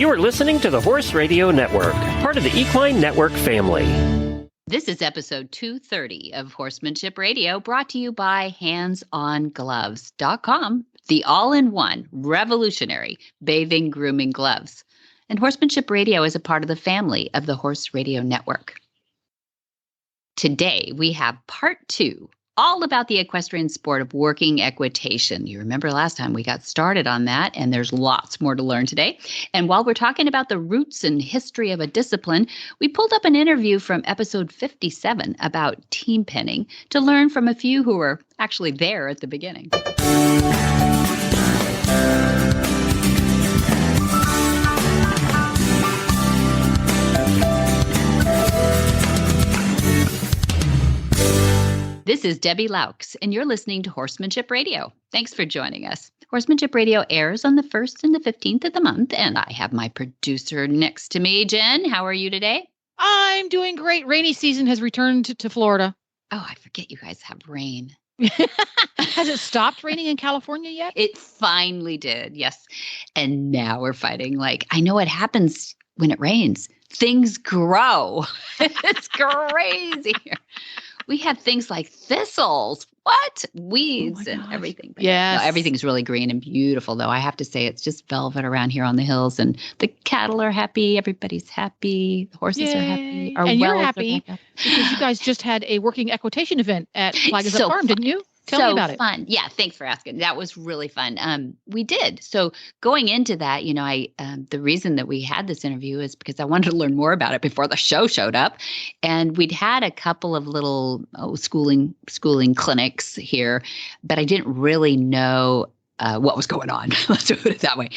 You are listening to the Horse Radio Network, part of the Equine Network family. This is episode 230 of Horsemanship Radio, brought to you by HandsOnGloves.com, the all-in-one revolutionary bathing grooming gloves. And Horsemanship Radio is a part of the family of the Horse Radio Network. Today, we have part 2, all about the equestrian sport of working equitation. You remember last time we got started on that, and there's lots more to learn today. And while we're talking about the roots and history of a discipline, we pulled up an interview from episode 57 about team penning to learn from a few who were actually there at the beginning. This is Debbie Laux, and you're listening to Horsemanship Radio. Thanks for joining us. Horsemanship Radio airs on the 1st and the 15th of the month, and I have my producer next to me. Jen, how are you today? I'm doing great. Rainy season has returned to Florida. Oh, I forget you guys have rain. Has it stopped raining in California yet? It finally did, yes. And now we're fighting. I know what happens when it rains. Things grow. It's crazy here. We have things like thistles, weeds and everything. Yes. No, everything's really green and beautiful, though. I have to say it's just velvet around here on the hills, and the cattle are happy. Everybody's happy. The horses are happy. And you're happy because you guys just had a working equitation event at Flag's Up Farm, didn't you? Tell me about it. Fun. Yeah, thanks for asking. That was really fun. We did. So going into that, the reason that we had this interview is because I wanted to learn more about it before the show showed up. And we'd had a couple of little schooling clinics here, but I didn't really know what was going on. Let's put it that way.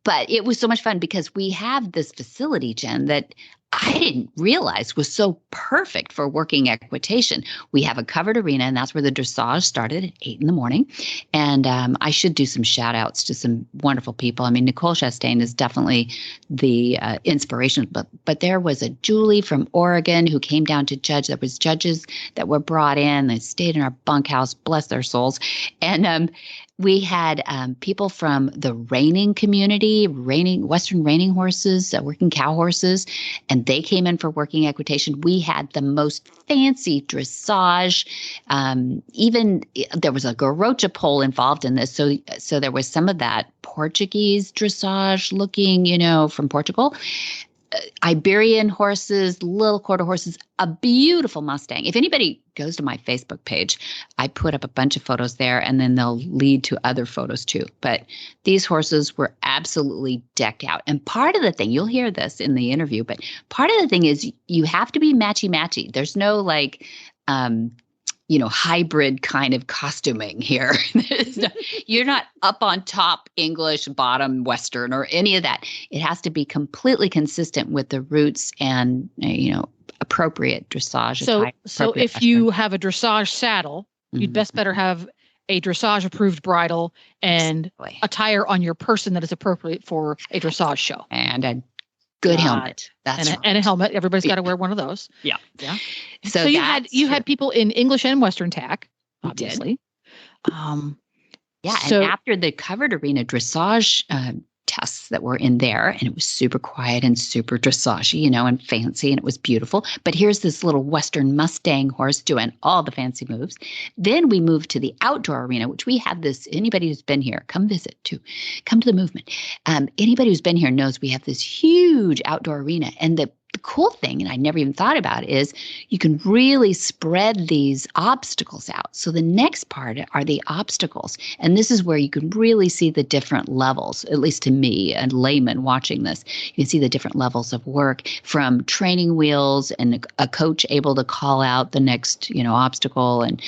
But it was so much fun because we have this facility, Jen, that I didn't realize was so perfect for working equitation. We have a covered arena, and that's where the dressage started at 8 in the morning. And I should do some shout outs to some wonderful people. I mean, Nicole Chastain is definitely the inspiration, but there was a Julie from Oregon who came down to judge. There was judges that were brought in. They stayed in our bunkhouse, bless their souls. And we had people from the reining community, Western reining horses, working cow horses, and they came in for working equitation. We had the most fancy dressage. Even there was a garrocha pole involved in this. So there was some of that Portuguese dressage looking, from Portugal. Iberian horses, little quarter horses, a beautiful Mustang. If anybody goes to my Facebook page, I put up a bunch of photos there, and then they'll lead to other photos too. But these horses were absolutely decked out. And part of the thing, you'll hear this in the interview, but part of the thing is you have to be matchy-matchy. There's no hybrid kind of costuming here. You're not up on top English, bottom Western, or any of that. It has to be completely consistent with the roots and, appropriate dressage. So if you have a dressage saddle, you'd better have a dressage approved bridle and attire on your person that is appropriate for a dressage show. And a good helmet. And a helmet. Everybody's got to wear one of those. Yeah. Yeah. So you had people in English and Western tack, obviously. And after the covered arena dressage tests that were in there, and it was super quiet and super dressage, and fancy, and it was beautiful. But here's this little Western Mustang horse doing all the fancy moves. Then we moved to the outdoor arena, which we have this, anybody who's been here, come visit too, come to the movement. Anybody who's been here knows we have this huge outdoor arena, and the cool thing, and I never even thought about, is you can really spread these obstacles out. So the next part are the obstacles. And this is where you can really see the different levels, at least to me, a layman watching this. You can see the different levels of work, from training wheels and a coach able to call out the next, obstacle and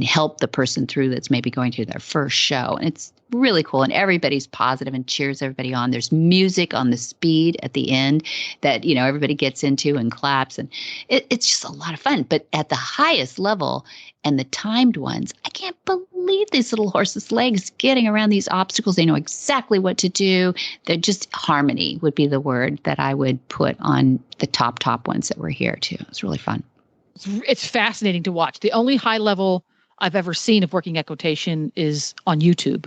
help the person through that's maybe going through their first show. And it's really cool, and everybody's positive and cheers everybody on. There's music on the speed at the end that everybody gets into and claps, and it's just a lot of fun. But at the highest level and the timed ones, I can't believe these little horses' legs getting around these obstacles. They know exactly what to do. They're just harmony would be the word that I would put on the top ones that were here too. It's really fun. It's fascinating to watch. The only high level I've ever seen of working equitation is on YouTube.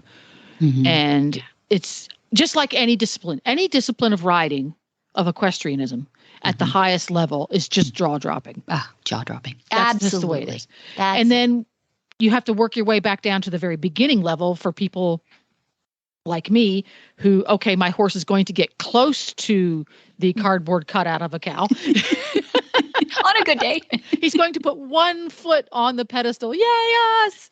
Mm-hmm. And it's just like any discipline of riding, of equestrianism at the highest level is just jaw-dropping. Jaw-dropping. That's Absolutely. just the way it is. And then you have to work your way back down to the very beginning level for people like me who, okay, my horse is going to get close to the cardboard cutout of a cow. On a good day. He's going to put one foot on the pedestal. Yay, us!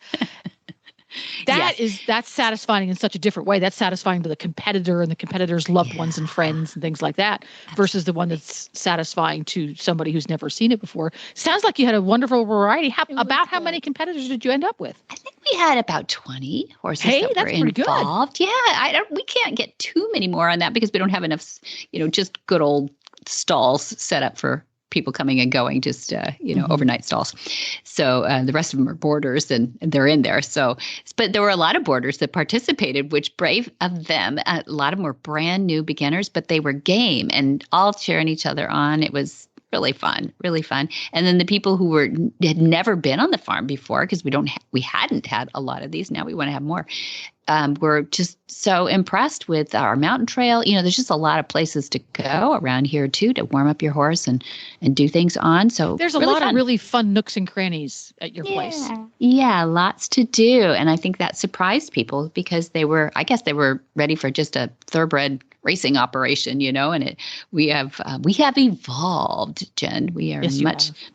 That's satisfying in such a different way. That's satisfying to the competitor and the competitor's loved ones and friends and things like that, versus the one that's satisfying to somebody who's never seen it before. Sounds like you had a wonderful variety. How many competitors did you end up with? I think we had about 20 horses that were involved. Good. Yeah, we can't get too many more on that because we don't have enough, just good old stalls set up for people coming and going, just, overnight stalls. So the rest of them are boarders and they're in there. So, but there were a lot of boarders that participated, which brave of them. A lot of them were brand new beginners, but they were game and all cheering each other on. It was really fun, really fun. And then the people who had never been on the farm before, because we hadn't had a lot of these. Now we want to have more. We're just so impressed with our mountain trail. There's just a lot of places to go around here too to warm up your horse and do things on. So there's a lot of really fun nooks and crannies at your place. Yeah, lots to do. And I think that surprised people because they were ready for just a thoroughbred racing operation, and we have evolved, Jen. We are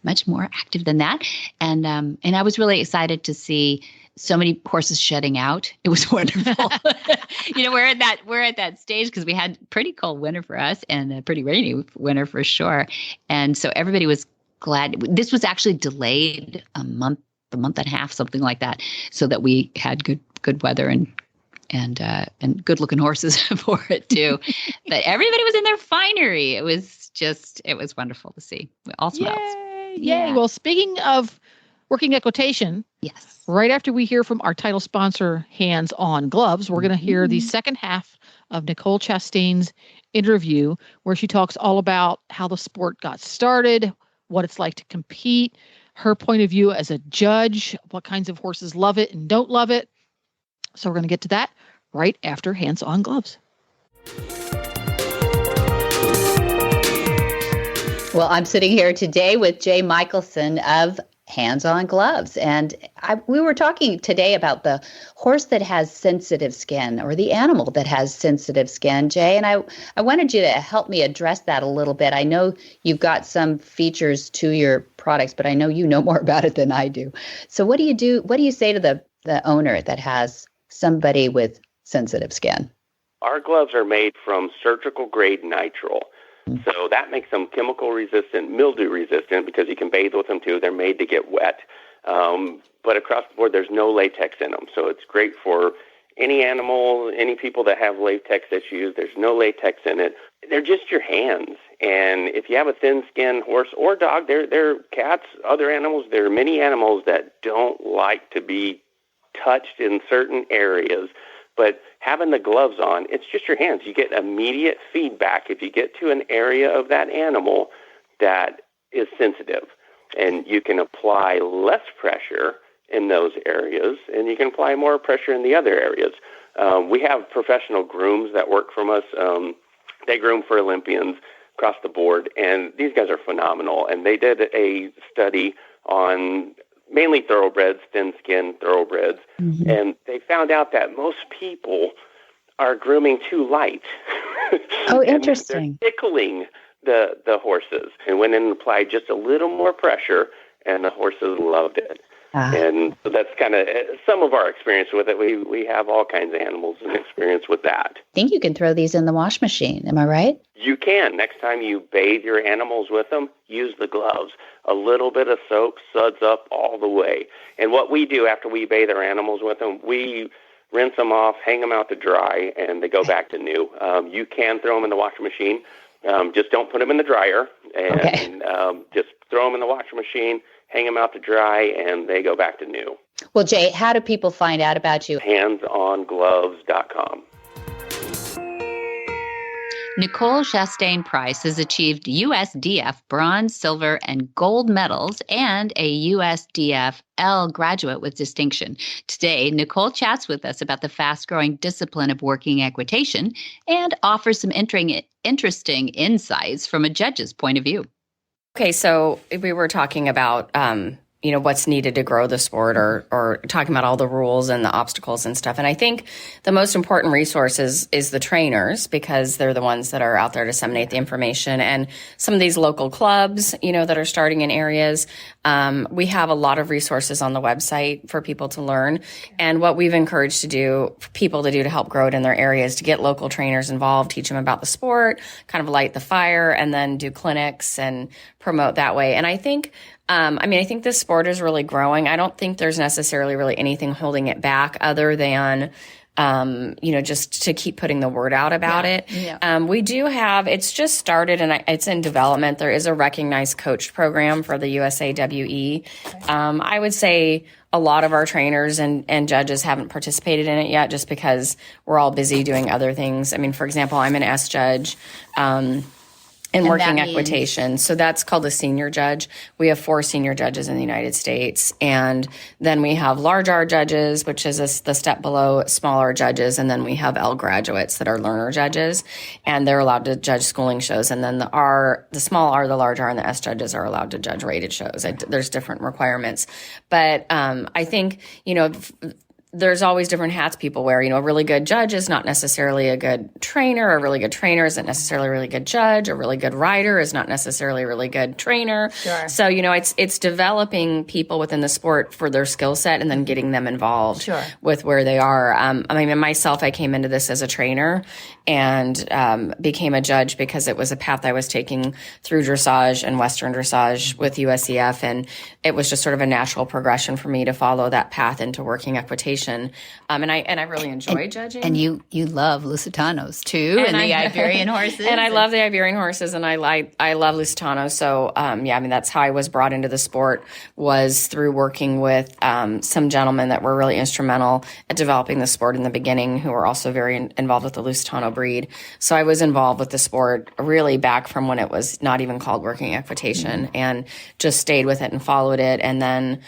much more active than that. And I was really excited to see so many horses shedding out. It was wonderful. We're at that stage because we had pretty cold winter for us and a pretty rainy winter for sure. And so everybody was glad. This was actually delayed a month and a half, something like that, so that we had good weather and good looking horses for it too. But everybody was in their finery. It was wonderful to see. All smells. Yay. Yeah. Well, speaking of Working Equitation. Yes. Right after we hear from our title sponsor, HandsOnGloves, we're going to hear the second half of Nicole Chastain's interview, where she talks all about how the sport got started, what it's like to compete, her point of view as a judge, what kinds of horses love it and don't love it. So we're going to get to that right after HandsOnGloves. Well, I'm sitting here today with Jay Michelson of HandsOnGloves. And we were talking today about the horse that has sensitive skin, or the animal that has sensitive skin, Jay. And I wanted you to help me address that a little bit. I know you've got some features to your products, but I know you know more about it than I do. So what do you do? What do you say to the owner that has somebody with sensitive skin? Our gloves are made from surgical grade nitrile. So that makes them chemical resistant, mildew resistant, because you can bathe with them too. They're made to get wet. But across the board, there's no latex in them. So it's great for any animal, any people that have latex issues. There's no latex in it. They're just your hands. And if you have a thin-skinned horse or dog, they're cats, other animals, there are many animals that don't like to be touched in certain areas. But having the gloves on, it's just your hands. You get immediate feedback if you get to an area of that animal that is sensitive. And you can apply less pressure in those areas, and you can apply more pressure in the other areas. We have professional grooms that work from us. They groom for Olympians across the board, and these guys are phenomenal. And they did a study on mainly thoroughbreds, thin-skinned thoroughbreds, and they found out that most people are grooming too light. Oh, interesting. They're tickling the horses, and went in and applied just a little more pressure, and the horses loved it. And so that's kind of some of our experience with it. We have all kinds of animals and experience with that. I think you can throw these in the wash machine. Am I right? You can. Next time you bathe your animals with them, use the gloves. A little bit of soap suds up all the way. And what we do after we bathe our animals with them, we rinse them off, hang them out to dry, and they go back to new. You can throw them in the washing machine. Just don't put them in the dryer. And just throw them in the washing machine, hang them out to dry, and they go back to new. Well, Jay, how do people find out about you? HandsOnGloves.com. Nicole Chastain Price has achieved USDF bronze, silver, and gold medals and a USDF L graduate with distinction. Today, Nicole chats with us about the fast-growing discipline of working equitation and offers some interesting insights from a judge's point of view. Okay, so we were talking about what's needed to grow the sport, or talking about all the rules and the obstacles and stuff. And I think the most important resource is the trainers, because they're the ones that are out there to disseminate the information. And some of these local clubs, that are starting in areas, we have a lot of resources on the website for people to learn. And what we've encouraged people to do to help grow it in their areas, to get local trainers involved, teach them about the sport, kind of light the fire, and then do clinics and promote that way. And I think I think this sport is really growing. I don't think there's necessarily really anything holding it back other than, just to keep putting the word out about it. Yeah. We do have, it's just started and it's in development. There is a recognized coach program for the USAWE. I would say a lot of our trainers and judges haven't participated in it yet, just because we're all busy doing other things. I mean, for example, I'm an S judge. In working equitation. So that's called a senior judge. We have 4 senior judges in the United States. And then we have large R judges, which is the step below small R judges. And then we have L graduates that are learner judges. And they're allowed to judge schooling shows. And then the small R, the large R, and the S judges are allowed to judge rated shows. There's different requirements. But I think, there's always different hats people wear. A really good judge is not necessarily a good trainer. A really good trainer isn't necessarily a really good judge. A really good rider is not necessarily a really good trainer. Sure. So, it's developing people within the sport for their skill set and then getting them involved with where they are. Myself, I came into this as a trainer and became a judge because it was a path I was taking through dressage and Western dressage with USEF. And it was just sort of a natural progression for me to follow that path into working equitation. And I really enjoy judging. And you love Lusitanos too, and the Iberian horses. And I love the Iberian horses, and I love Lusitanos. So that's how I was brought into the sport, was through working with some gentlemen that were really instrumental at developing the sport in the beginning, who were also very involved with the Lusitano breed. So I was involved with the sport really back from when it was not even called working equitation, and just stayed with it and followed it, and then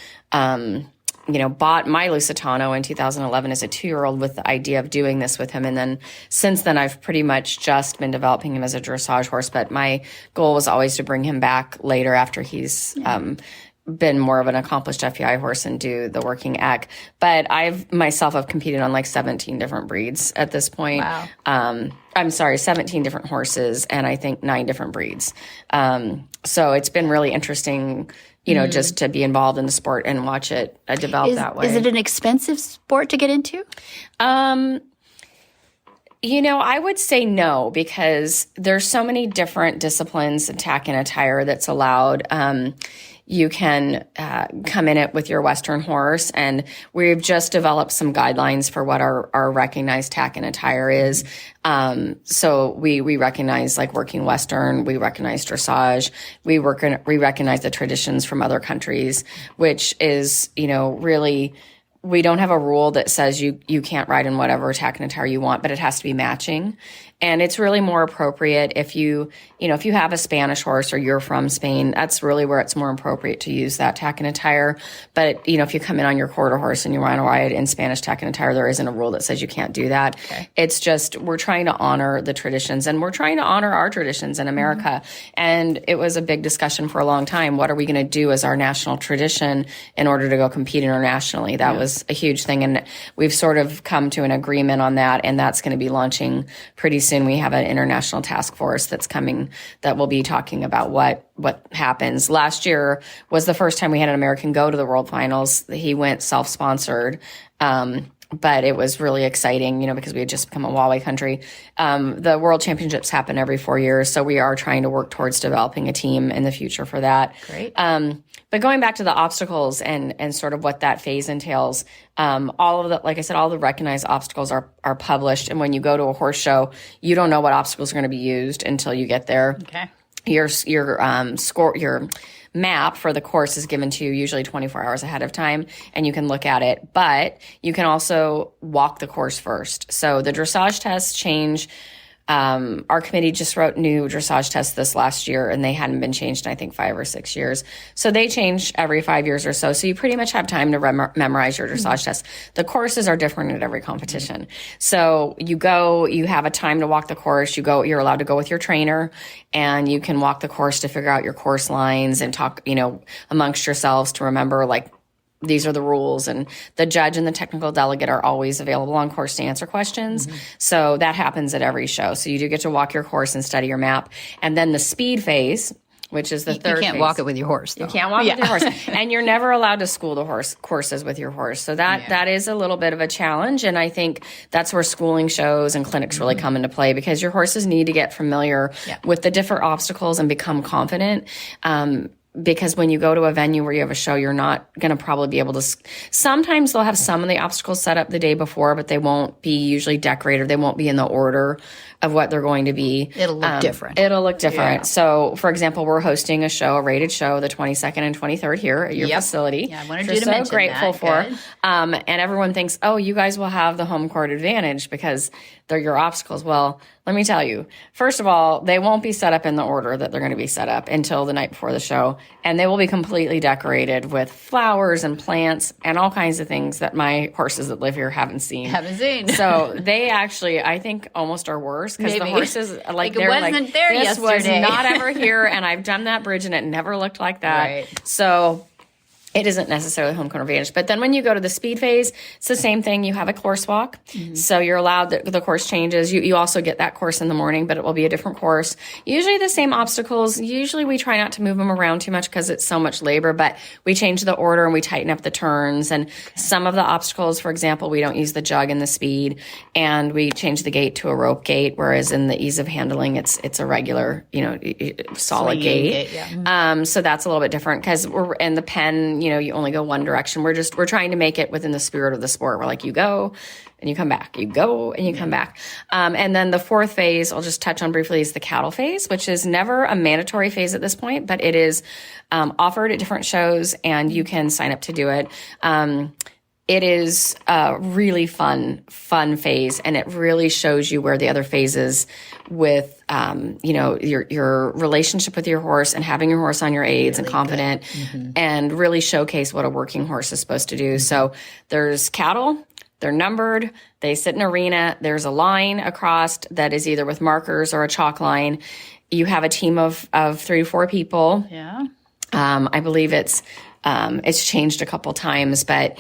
bought my Lusitano in 2011 as a 2-year-old with the idea of doing this with him. And then since then, I've pretty much just been developing him as a dressage horse. But my goal was always to bring him back later after he's been more of an accomplished FEI horse and do the working ec. But I've competed on like 17 different breeds at this point. Wow. 17 different horses, and I think 9 different breeds. So it's been really interesting, just to be involved in the sport and watch it develop that way. Is it an expensive sport to get into? I would say no, because there's so many different disciplines and tack and attire that's allowed. You can come in it with your Western horse, and we've just developed some guidelines for what our recognized tack and attire is. So we recognize like working Western, we recognize dressage, we recognize the traditions from other countries, which is, really, we don't have a rule that says you can't ride in whatever tack and attire you want, but it has to be matching. And it's really more appropriate if you have a Spanish horse or you're from Spain, that's really where it's more appropriate to use that tack and attire. But, if you come in on your quarter horse and you want to ride in Spanish tack and attire, there isn't a rule that says you can't do that. Okay. It's just, we're trying to honor the traditions, and we're trying to honor our traditions in America. Mm-hmm. And it was a big discussion for a long time. What are we going to do as our national tradition in order to go compete internationally? That was a huge thing. And we've sort of come to an agreement on that. And that's going to be launching pretty soon. We have an international task force that's coming that will be talking about what happens. Last year was the first time we had an American go to the World Finals. He went self-sponsored. But it was really exciting, because we had just become a Huawei country. The World Championships happen every 4 years, so we are trying to work towards developing a team in the future for that. Great. But going back to the obstacles and sort of what that phase entails, all of the, like I said, all the recognized obstacles are published. And when you go to a horse show, you don't know what obstacles are going to be used until you get there. Okay. Your map for the course is given to you usually 24 hours ahead of time, and you can look at it. But you can also walk the course first. So the dressage tests change Our committee just wrote new dressage tests this last year, and they hadn't been changed in, I think, 5 or 6 years. So they change every 5 years or so. So you pretty much have time to memorize your dressage tests. The courses are different at every competition. So you go, you have a time to walk the course. You're allowed to go with your trainer, and you can walk the course to figure out your course lines and talk, amongst yourselves to remember, like, these are the rules, and the judge and the technical delegate are always available on course to answer questions. So that happens at every show. So you do get to walk your course and study your map. And then the speed phase, which is the third phase. You can't walk it with your horse, though. You can't walk with your horse. And you're never allowed to school the courses with your horse. So that is a little bit of a challenge. And I think that's where schooling shows and clinics really come into play, because your horses need to get familiar with the different obstacles and become confident. Because when you go to a venue where you have a show, you're not going to probably be able to. Sometimes they'll have some of the obstacles set up the day before, but they won't be usually decorated. They won't be in the order of what they're going to be. It'll look different. It'll look different. Yeah. So, for example, we're hosting a rated show, the 22nd and 23rd here at your facility. Yeah, I wanted you to mention that. So grateful for. And everyone thinks, oh, you guys will have the home court advantage because they're your obstacles. Well, let me tell you, first of all, they won't be set up in the order that they're going to be set up until the night before the show. And they will be completely decorated with flowers and plants and all kinds of things that my horses that live here haven't seen. So they actually, I think, almost are worse, because the horses, like it wasn't there this yesterday. was not ever here, and I've done that bridge and it never looked like that. Right. So it isn't necessarily home court advantage. But then when you go to the speed phase, it's the same thing. You have a course walk. So you're allowed, the course changes. You also get that course in the morning, but it will be a different course. Usually the same obstacles. Usually we try not to move them around too much because it's so much labor, but we change the order and we tighten up the turns. And some of the obstacles, for example, we don't use the jug in the speed, and we change the gate to a rope gate, whereas in the ease of handling, it's a regular, solid gate. So that's a little bit different, because we're in the pen, you only go one direction. We're trying to make it within the spirit of the sport. We're like, you go and you come back, you go and you come back. And then the fourth phase, I'll just touch on briefly, is the cattle phase, which is never a mandatory phase at this point, but it is offered at different shows, and you can sign up to do it. It is a really fun phase, and it really shows you where the other phases with, your relationship with your horse and having your horse on your aids really and confident, and really showcase what a working horse is supposed to do. So there's cattle. They're numbered. They sit in an arena. There's a line across that is either with markers or a chalk line. You have a team of 3 to 4 people. Yeah. I believe it's changed a couple times, but,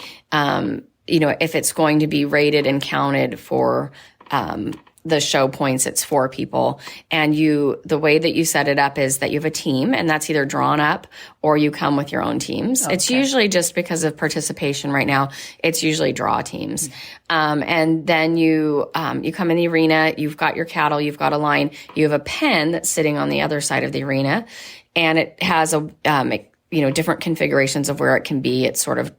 if it's going to be rated and counted for, the show points, it's 4 people. And the way that you set it up is that you have a team, and that's either drawn up or you come with your own teams. Okay. It's usually, just because of participation right now, it's usually draw teams. And then you come in the arena, you've got your cattle, you've got a line, you have a pen that's sitting on the other side of the arena, and it has different configurations of where it can be. It sort of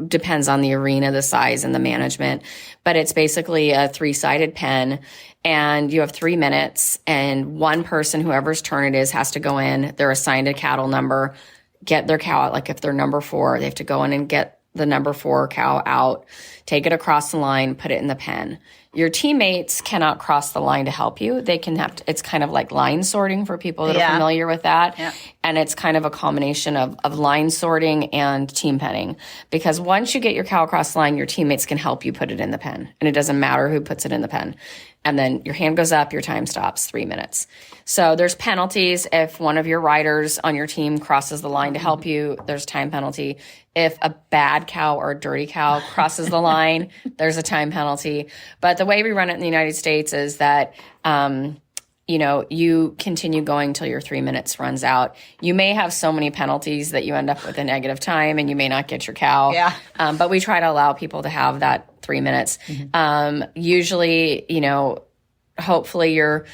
depends on the arena, the size, and the management. But it's basically a 3-sided pen, and you have 3 minutes, and one person, whoever's turn it is, has to go in. They're assigned a cattle number, get their cow out. Like if they're number 4, they have to go in and get the number 4 cow out, take it across the line, put it in the pen. Your teammates cannot cross the line to help you. They can it's kind of like line sorting for people that are familiar with that. Yeah. And it's kind of a combination of line sorting and team penning. Because once you get your cow across the line, your teammates can help you put it in the pen. And it doesn't matter who puts it in the pen. And then your hand goes up, your time stops, 3 minutes. So there's penalties. If one of your riders on your team crosses the line to help you, there's time penalty. If a bad cow or a dirty cow crosses the line, there's a time penalty. But the way we run it in the United States is that, you continue going till your 3 minutes runs out. You may have so many penalties that you end up with a negative time, and you may not get your cow. Yeah. But we try to allow people to have that 3 minutes. Usually, hopefully you're,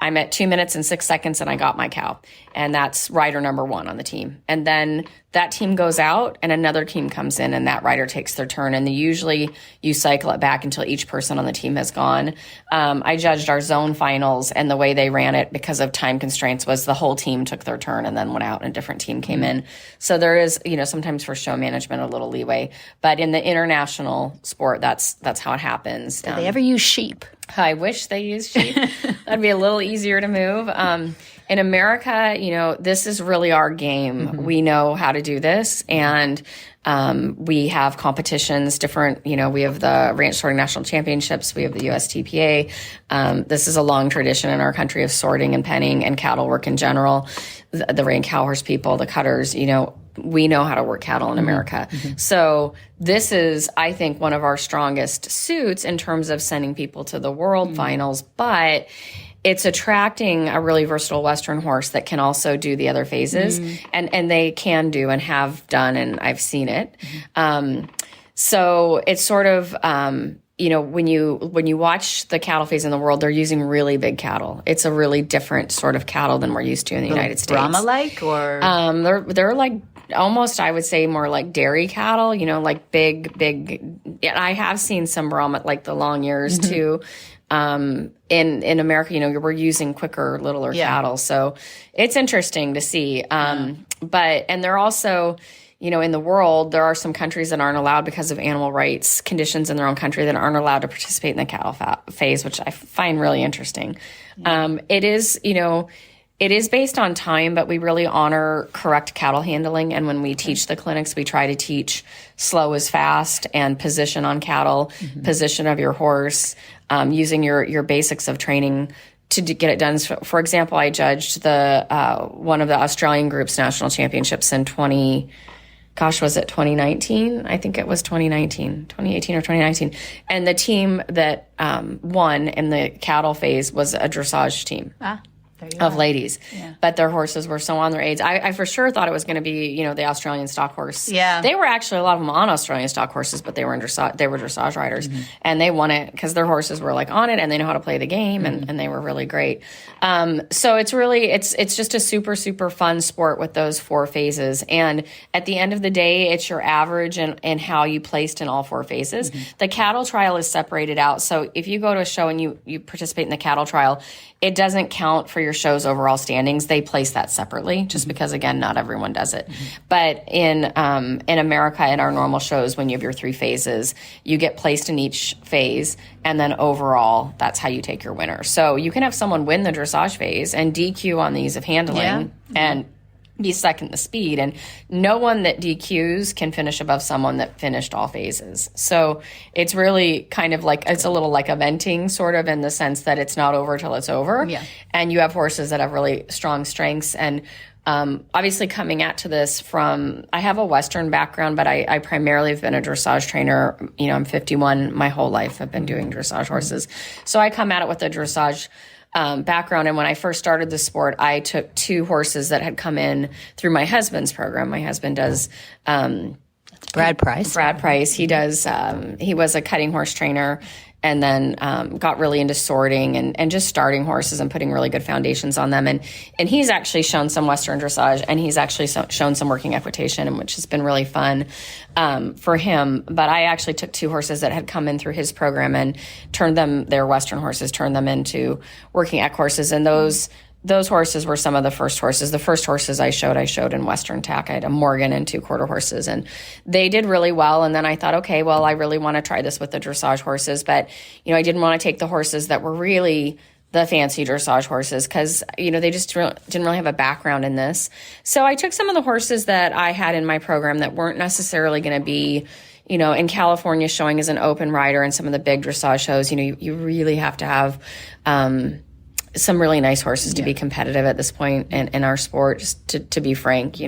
I'm at 2 minutes and 6 seconds and I got my cow. And that's rider number 1 on the team. And then that team goes out and another team comes in, and that rider takes their turn. And usually you cycle it back until each person on the team has gone. I judged our zone finals, and the way they ran it, because of time constraints, was the whole team took their turn and then went out and a different team came in. So there is, sometimes for show management, a little leeway. But in the international sport, that's how it happens. Do they ever use sheep? I wish they used sheep. That'd be a little easier to move. In America, this is really our game. We know how to do this, and we have competitions, different, we have the Ranch Sorting National Championships, we have the USTPA. This is a long tradition in our country of sorting and penning and cattle work in general. The ray and cow horse people, the cutters, we know how to work cattle in America. So this is, I think, one of our strongest suits in terms of sending people to the world finals, but it's attracting a really versatile Western horse that can also do the other phases, and they can do and have done, and I've seen it. So it's sort of, when you watch the cattle phase in the world, they're using really big cattle. It's a really different sort of cattle than we're used to in the United States. Brahma-like, or they're like almost, I would say, more like dairy cattle. Like big. Yeah, I have seen some Brahma, like the long ears too. In America, we're using quicker, littler cattle. So it's interesting to see. But they're also, in the world, there are some countries that aren't allowed because of animal rights conditions in their own country that aren't allowed to participate in the cattle phase, which I find really interesting. It is based on time, but we really honor correct cattle handling. And when we teach the clinics, we try to teach slow is fast and position on cattle, position of your horse, using your basics of training to get it done. So, for example, I judged one of the Australian group's national championships in 2019? I think it was 2018 or 2019. And the team that won in the cattle phase was a dressage team. Of ladies, but their horses were so on their aids. I for sure thought it was going to be, the Australian stock horse. Yeah, they were actually a lot of them on Australian stock horses, but they were dressage riders, and they won it because their horses were like on it and they know how to play the game, and they were really great. So it's really it's just a super super fun sport with those four phases, and at the end of the day, it's your average and how you placed in all four phases. The cattle trial is separated out, so if you go to a show and you participate in the cattle trial, it doesn't count for your show's overall standings. They place that separately, just because, again, not everyone does it. But in America, in our normal shows, when you have your three phases, you get placed in each phase, and then overall, that's how you take your winner. So you can have someone win the dressage phase and DQ on the ease of handling, and be second the speed, and no one that DQs can finish above someone that finished all phases. So it's really kind of like, it's a little like eventing, sort of, in the sense that it's not over till it's over. And you have horses that have really strong strengths. And obviously coming to this from, I have a Western background, but I primarily have been a dressage trainer. I'm 51. My whole life I've been doing dressage horses. So I come at it with a dressage background. And when I first started the sport, I took two horses that had come in through my husband's program. My husband does Brad Price. He does. He was a cutting horse trainer, and then got really into sorting and just starting horses and putting really good foundations on them. And he's actually shown some Western dressage, and he's actually shown some working equitation, which has been really fun for him. But I actually took two horses that had come in through his program and turned them into working eq horses. And those horses were some of the first horses. The first horses I showed in Western tack. I had a Morgan and two quarter horses, and they did really well. And then I thought, okay, well, I really want to try this with the dressage horses. But, I didn't want to take the horses that were really the fancy dressage horses because, they just didn't really have a background in this. So I took some of the horses that I had in my program that weren't necessarily going to be, in California showing as an open rider and some of the big dressage shows. You really have to have some really nice horses to be competitive at this point in our sport, just to be frank.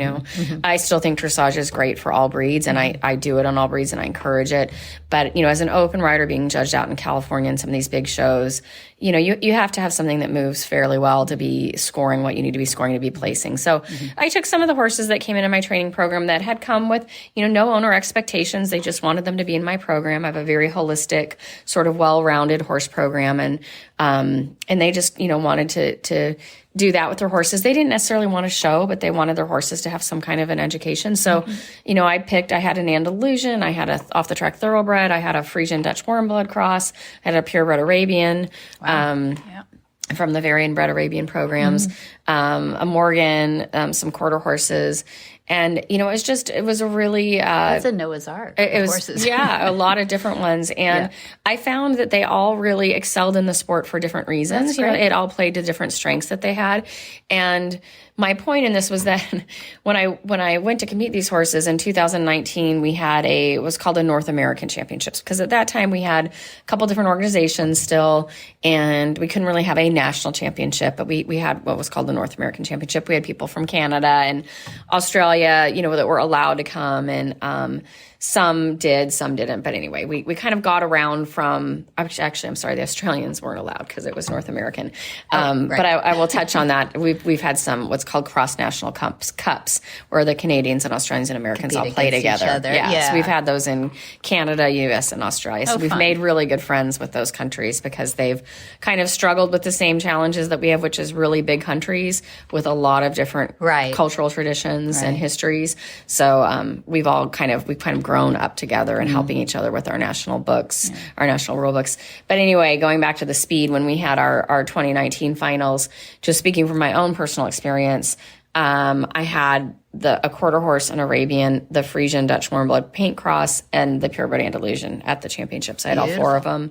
I still think dressage is great for all breeds, and I do it on all breeds and I encourage it. But, as an open rider being judged out in California in some of these big shows, you have to have something that moves fairly well to be scoring what you need to be scoring to be placing. So I took some of the horses that came into my training program that had come with, no owner expectations. They just wanted them to be in my program. I have a very holistic, sort of well-rounded horse program. And they just, wanted to do that with their horses. They didn't necessarily want to show, but they wanted their horses to have some kind of an education. So, I had an Andalusian, I had a off-the-track thoroughbred, I had a Frisian Dutch warmblood cross, I had a purebred Arabian, from the very inbred Arabian programs, a Morgan, some quarter horses. And, it was a really, It's a Noah's Ark. it was, horses. yeah, a lot of different ones. And I found that they all really excelled in the sport for different reasons. That's great. It all played to different strengths that they had. And my point in this was that when I went to compete these horses in 2019, we had it was called a North American Championships, because at that time we had a couple different organizations still, and we couldn't really have a national championship, but we had what was called the North American Championship. We had people from Canada and Australia, that were allowed to come, and some did, some didn't. But anyway, we kind of got around from, actually, I'm sorry, the Australians weren't allowed because it was North American. Right. But I will touch on that. We've had some what's called cross-national cups where the Canadians and Australians and Americans all play together. Yeah. So we've had those in Canada, US, and Australia. So we've made really good friends with those countries because they've kind of struggled with the same challenges that we have, which is really big countries with a lot of different cultural traditions and histories. So we've kind of grown up together and helping each other with our national books, our national rule books. But anyway, going back to the speed, when we had our 2019 finals, just speaking from my own personal experience, I had a quarter horse, an Arabian, the Frisian Dutch Warmblood Paint Cross, and the Purebred Andalusian at the championships. I had all four of them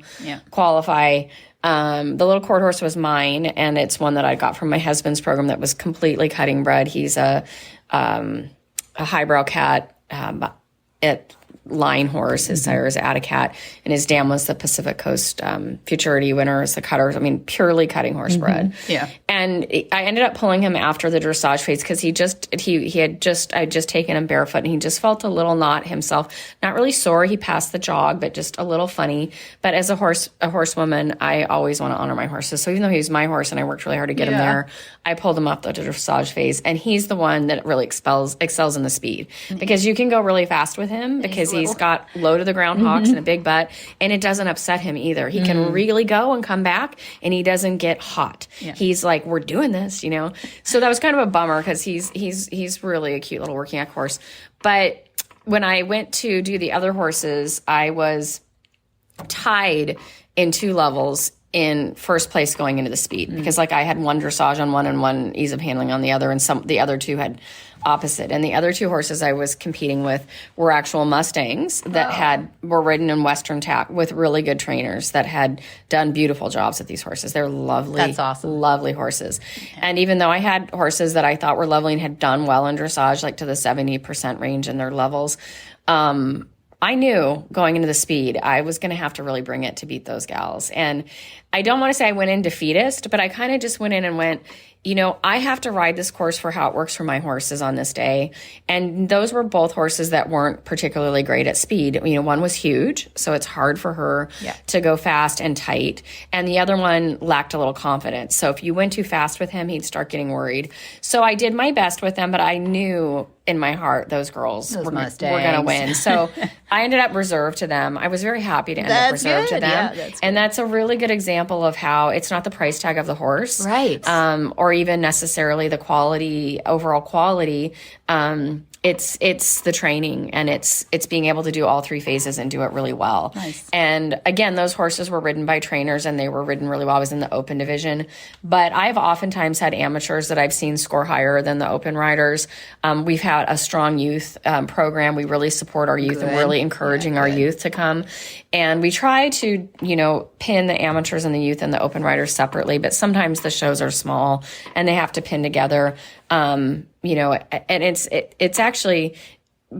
qualify. The little quarter horse was mine, and it's one that I got from my husband's program that was completely cutting bred. He's a highbrow cat, line horse. His sire is Atticat, and his dam was the Pacific Coast Futurity winners, the cutters. I mean, purely cutting horse bred. Yeah. And I ended up pulling him after the dressage phase because I'd just taken him barefoot, and he just felt a little not himself. Not really sore. He passed the jog, but just a little funny. But as a horsewoman, I always want to honor my horses. So even though he was my horse and I worked really hard to get him there, I pulled him off the dressage phase, and he's the one that really excels in the speed because you can go really fast with him because he's got low to the ground hocks and a big butt, and it doesn't upset him either. He can really go and come back, and he doesn't get hot. He's like, we're doing this, So that was kind of a bummer because he's really a cute little working eck horse. But when I went to do the other horses, I was tied in 2 levels in first place going into the speed because I had one dressage on one and one ease of handling on the other, and the other 2 had opposite. And the other 2 horses I was competing with were actual Mustangs that were ridden in Western tack with really good trainers that had done beautiful jobs with these horses. They're lovely. That's awesome. Lovely horses. And even though I had horses that I thought were lovely and had done well in dressage, like to the 70% range in their levels, I knew going into the speed, I was going to have to really bring it to beat those gals. And I don't want to say I went in defeatist, but I kind of just went in and went, I have to ride this course for how it works for my horses on this day. And those were both horses that weren't particularly great at speed. One was huge, so it's hard for her to go fast and tight. And the other one lacked a little confidence. So if you went too fast with him, he'd start getting worried. So I did my best with them, but I knew in my heart those girls were going to win. So I ended up reserved to them. I was very happy to end up reserved to them. Yeah, that's and that's a really good example of how it's not the price tag of the horse. Right. Or even necessarily the overall quality. It's the training, and it's being able to do all 3 phases and do it really well. Nice. And again, those horses were ridden by trainers, and they were ridden really well. I was in the open division, but I've oftentimes had amateurs that I've seen score higher than the open riders. We've had a strong youth program. We really support our youth and really encouraging our youth to come. And we try to, pin the amateurs and the youth and the open riders separately, but sometimes the shows are small and they have to pin together. And it's actually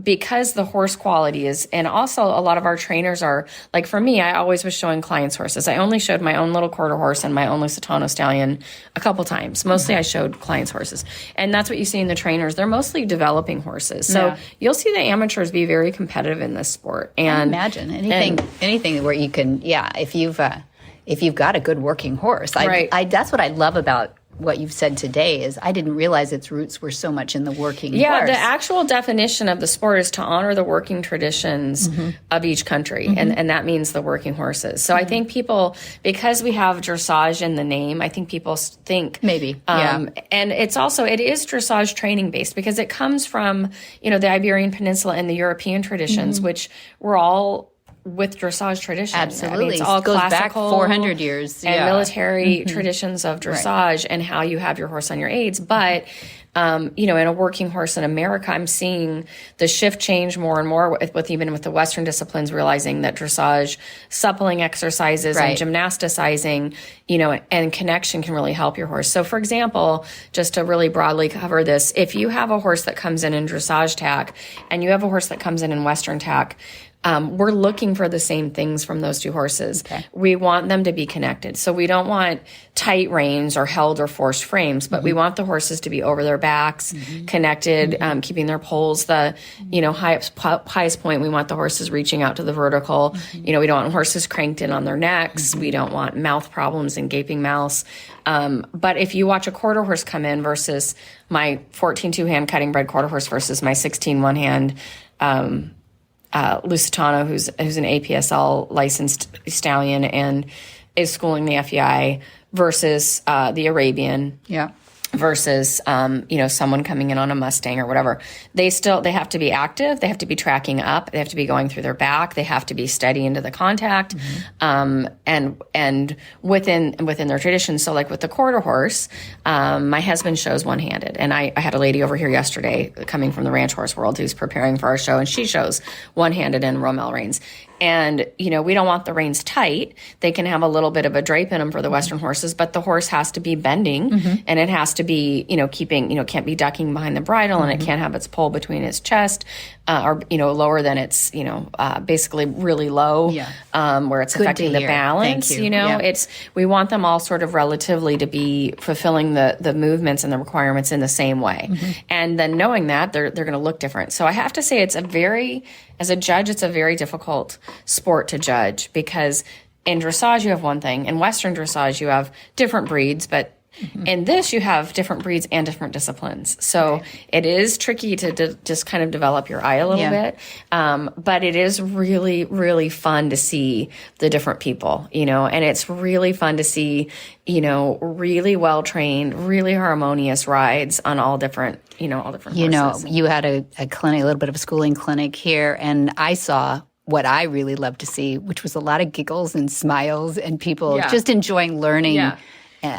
because the horse quality is, and also a lot of our trainers are, like for me, I always was showing clients' horses. I only showed my own little quarter horse and my own Lusitano stallion a couple times. Mostly I showed clients' horses. And that's what you see in the trainers. They're mostly developing horses. So you'll see the amateurs be very competitive in this sport. And I imagine anything where you can, if you've got a good working horse. That's what I love about what you've said today is I didn't realize its roots were so much in the working horse. The actual definition of the sport is to honor the working traditions of each country, and that means the working horses. So I think people, because we have dressage in the name, I think people think maybe, and it's also, it is dressage training based because it comes from, the Iberian Peninsula and the European traditions, which were all with dressage tradition. Absolutely. It's all goes back classical 400 years. And military traditions of dressage and how you have your horse on your aids. But In a working horse in America, I'm seeing the shift change more and more with even with the Western disciplines, realizing that dressage, suppling exercises and gymnasticizing, and connection can really help your horse. So for example, just to really broadly cover this, if you have a horse that comes in dressage tack and you have a horse that comes in Western tack, we're looking for the same things from those two horses. Okay. We want them to be connected. So we don't want tight reins or held or forced frames, but we want the horses to be over their backs, connected, keeping their poles the, highest point. We want the horses reaching out to the vertical. We don't want horses cranked in on their necks. We don't want mouth problems and gaping mouths. But if you watch a quarter horse come in versus my 14 two-hand cutting bred quarter horse versus my 16 one-hand, Lusitano, who's an APSL licensed stallion and is schooling the FEI versus the Arabian. Yeah. Versus, someone coming in on a Mustang or whatever. They have to be active. They have to be tracking up. They have to be going through their back. They have to be steady into the contact. And within their tradition. So like with the quarter horse, my husband shows one-handed. And I had a lady over here yesterday coming from the ranch horse world who's preparing for our show, and she shows one-handed and Rommel reins. And, we don't want the reins tight. They can have a little bit of a drape in them for the Western horses, but the horse has to be bending and it has to be, keeping, can't be ducking behind the bridle and it can't have its pole between its chest or, lower than its, basically really low where it's affecting the balance. We want them all sort of relatively to be fulfilling the movements and the requirements in the same way. And then knowing that they're going to look different. So I have to say as a judge, it's a very difficult sport to judge because in dressage you have one thing, in Western dressage you have different breeds, but in this you have different breeds and different disciplines. So it is tricky to just kind of develop your eye a little bit, but it is really, really fun to see the different people, and it's really fun to see, really well-trained, really harmonious rides on all different horses. You had a clinic, a little bit of a schooling clinic here, and I saw what I really love to see, which was a lot of giggles and smiles and people just enjoying learning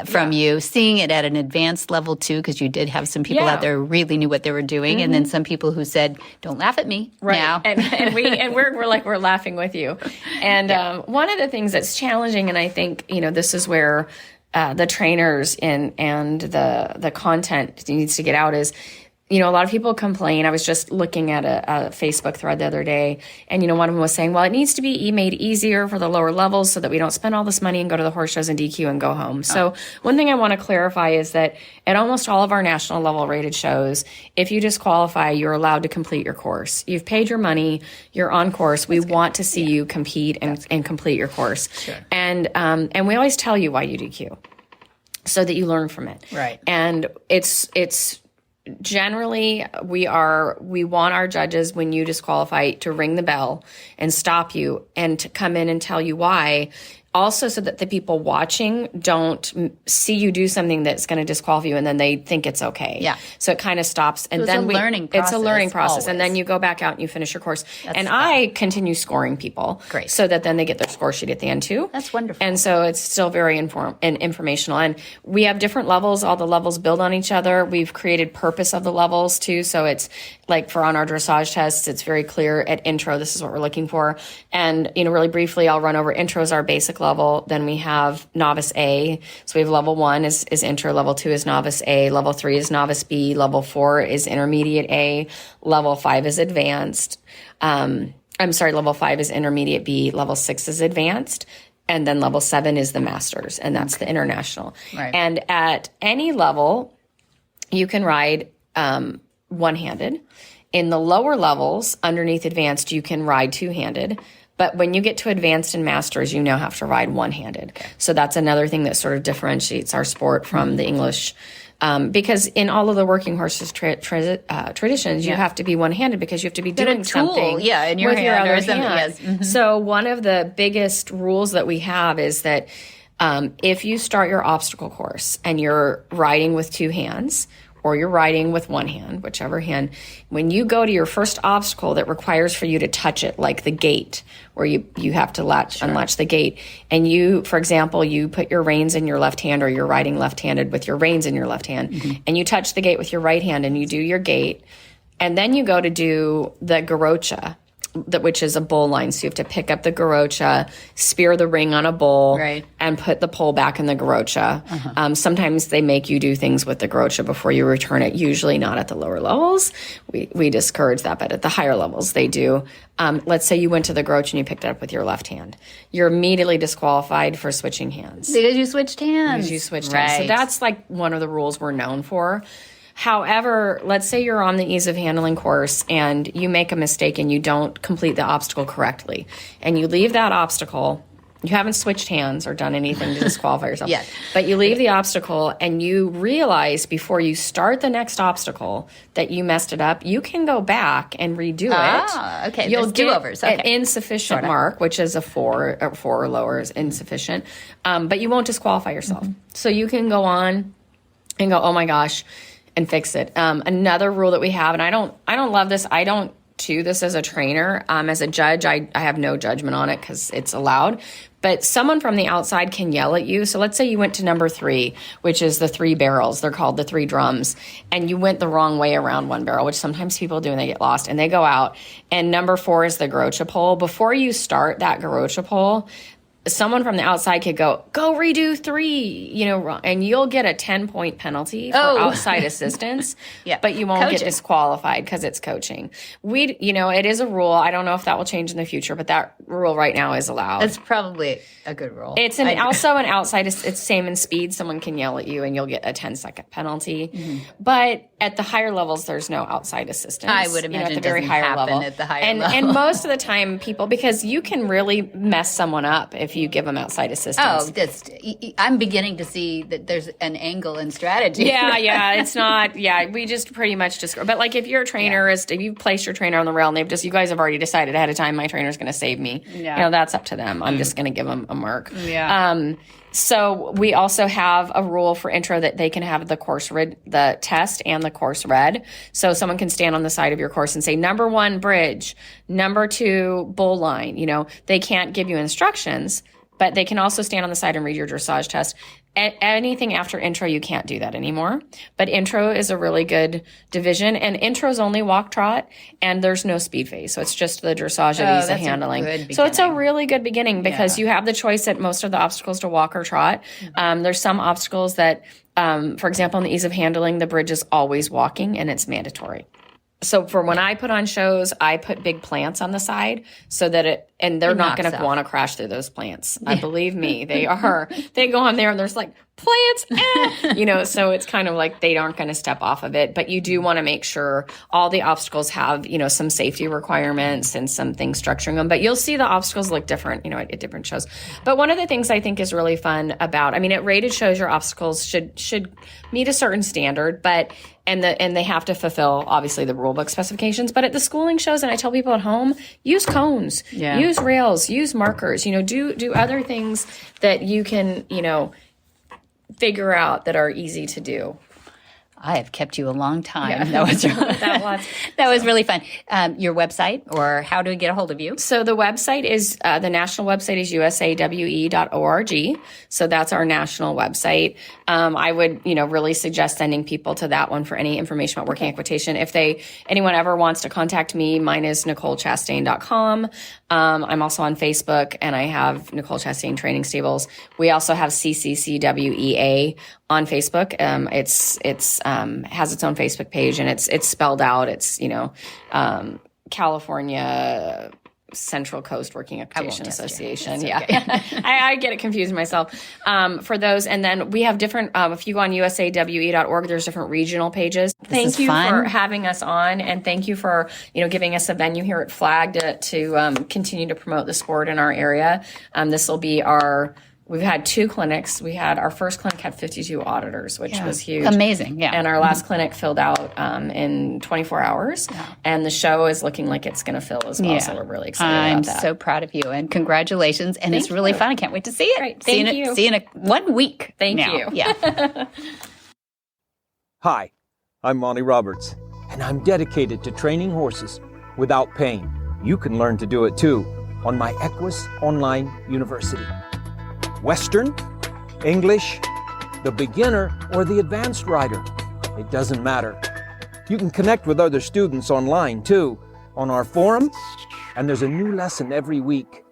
from you, seeing it at an advanced level too, because you did have some people out there who really knew what they were doing, and then some people who said, "Don't laugh at me now." And we're laughing with you. And one of the things that's challenging, and I think this is where the trainers and the content needs to get out is, a lot of people complain. I was just looking at a Facebook thread the other day, and, one of them was saying, well, it needs to be made easier for the lower levels so that we don't spend all this money and go to the horse shows and DQ and go home. So one thing I want to clarify is that at almost all of our national level rated shows, if you disqualify, you're allowed to complete your course. You've paid your money. You're on course. We want to see you compete and complete your course. Sure. And we always tell you why you DQ so that you learn from it. Right. And it's generally, we want our judges, when you disqualify, to ring the bell and stop you and to come in and tell you why. Also, so that the people watching don't see you do something that's going to disqualify you and then they think it's okay. Yeah. So it kind of stops. And then it's a learning process. Always. And then you go back out and you finish your course. I continue scoring people. Great. So that then they get their score sheet at the end too. That's wonderful. And so it's still very informational. And we have different levels. All the levels build on each other. We've created purpose of the levels too. So it's like on our dressage tests, it's very clear at intro, this is what we're looking for. And, really briefly, I'll run over intro is our basic level. Then we have novice A. So we have level 1 is intro, level 2 is novice A, level 3 is novice B, level 4 is intermediate A, level 5 is advanced. Level 5 is intermediate B, level 6 is advanced. And then level 7 is the masters, and that's the international. Right. And at any level, you can ride one-handed. In the lower levels, underneath advanced, you can ride two-handed. But when you get to advanced and masters, you now have to ride one-handed. Okay. So that's another thing that sort of differentiates our sport from the English. Because in all of the working horses traditions, you have to be one-handed because you have to be doing something in your with your other hand. Yes. Mm-hmm. So one of the biggest rules that we have is that if you start your obstacle course and you're riding with two hands, or you're riding with one hand, whichever hand, when you go to your first obstacle that requires for you to touch it, like the gate, where you have to unlatch the gate, and you, for example, you put your reins in your left hand, or you're riding left-handed with your reins in your left hand, and you touch the gate with your right hand, and you do your gate, and then you go to do the garrocha, which is a bull line. So you have to pick up the garrocha, spear the ring on a bull, and put the pole back in the garrocha. Sometimes they make you do things with the garrocha before you return it, usually not at the lower levels. We discourage that, but at the higher levels they do. Let's say you went to the garrocha and you picked it up with your left hand. You're immediately disqualified for switching hands. Because you switched hands. So that's like one of the rules we're known for. However, let's say you're on the ease of handling course and you make a mistake and you don't complete the obstacle correctly, and you leave that obstacle. You haven't switched hands or done anything to disqualify yourself. Yes. But you leave the obstacle and you realize before you start the next obstacle that you messed it up. You can go back and redo it. Okay. You'll There's get do-overs. Okay. an insufficient mark, which is a 4 or lower is insufficient. But you won't disqualify yourself. So you can go on and go, oh my gosh, and fix it. Another rule that we have, and I don't love this. I don't do this as a trainer. As a judge, I have no judgment on it because it's allowed. But someone from the outside can yell at you. So let's say you went to number 3, which is the 3 barrels. They're called the 3 drums. And you went the wrong way around one barrel, which sometimes people do and they get lost. And they go out. And number 4 is the garrocha pole. Before you start that garrocha pole, someone from the outside could go redo 3, and you'll get a 10-point penalty for outside assistance, but you won't get disqualified because it's coaching. It is a rule. I don't know if that will change in the future, but that rule right now is allowed. That's probably a good rule. It's also an outside, it's same in speed. Someone can yell at you and you'll get a 10-second penalty. But at the higher levels, there's no outside assistance. I would imagine at the very higher level. At the higher level. And most of the time, because you can really mess someone up if you give them outside assistance. I'm beginning to see that there's an angle in strategy. Yeah, it's not. Yeah, we just pretty much but like if your trainer if you place your trainer on the rail and you guys have already decided ahead of time, my trainer's going to save me. Yeah. That's up to them. I'm just going to give them a mark. Yeah. So we also have a rule for intro that they can have the test and the course read. So someone can stand on the side of your course and say, number 1, bridge, number 2, bull line. They can't give you instructions, but they can also stand on the side and read your dressage test. Anything after intro, you can't do that anymore. But intro is a really good division, and intro is only walk trot, and there's no speed phase. So it's just the dressage of ease of handling. So it's a really good beginning because you have the choice at most of the obstacles to walk or trot. There's some obstacles that, for example, in the ease of handling, the bridge is always walking, and it's mandatory. So for when I put on shows, I put big plants on the side so that they're not going to want to crash through those plants. Believe me, they are. They go on there and there's like plants, so it's kind of like they aren't going to step off of it. But you do want to make sure all the obstacles have, some safety requirements and some things structuring them. But you'll see the obstacles look different, at different shows. But one of the things I think is really fun about, at rated shows, your obstacles should meet a certain standard, and they have to fulfill obviously the rule book specifications. But at the schooling shows, and I tell people at home, use cones, use rails, use markers, do other things that you can, figure out that are easy to do. I have kept you a long time. That was really fun. Your website, or how do we get a hold of you? So the website is, the national website is usawe.org. So that's our national website. I would, really suggest sending people to that one for any information about working equitation. If anyone ever wants to contact me, mine is NicoleChastain.com. I'm also on Facebook, and I have Nicole Chastain Training Stables. We also have CCCWEA on Facebook. It's has its own Facebook page, and it's spelled out. It's, California Central Coast Working Equitation Association. I get it confused myself for those. And then we have different, if you go on usawe.org, there's different regional pages. Thank you for having us on, and thank you for, giving us a venue here at Flag to continue to promote the sport in our area. This will be we've had 2 clinics. Our first clinic had 52 auditors, which was huge. Amazing, yeah. And our last clinic filled out in 24 hours. Yeah. And the show is looking like it's going to fill as well. Yeah. So we're really excited about that. I'm so proud of you, and congratulations. And it's really fun. I can't wait to see it. Great. Thank you. See you in 1 week. Thank you. Yeah. Hi, I'm Monty Roberts, and I'm dedicated to training horses without pain. You can learn to do it too on my Equus Online University. Western, English, the beginner, or the advanced rider. It doesn't matter. You can connect with other students online too, on our forum, and there's a new lesson every week.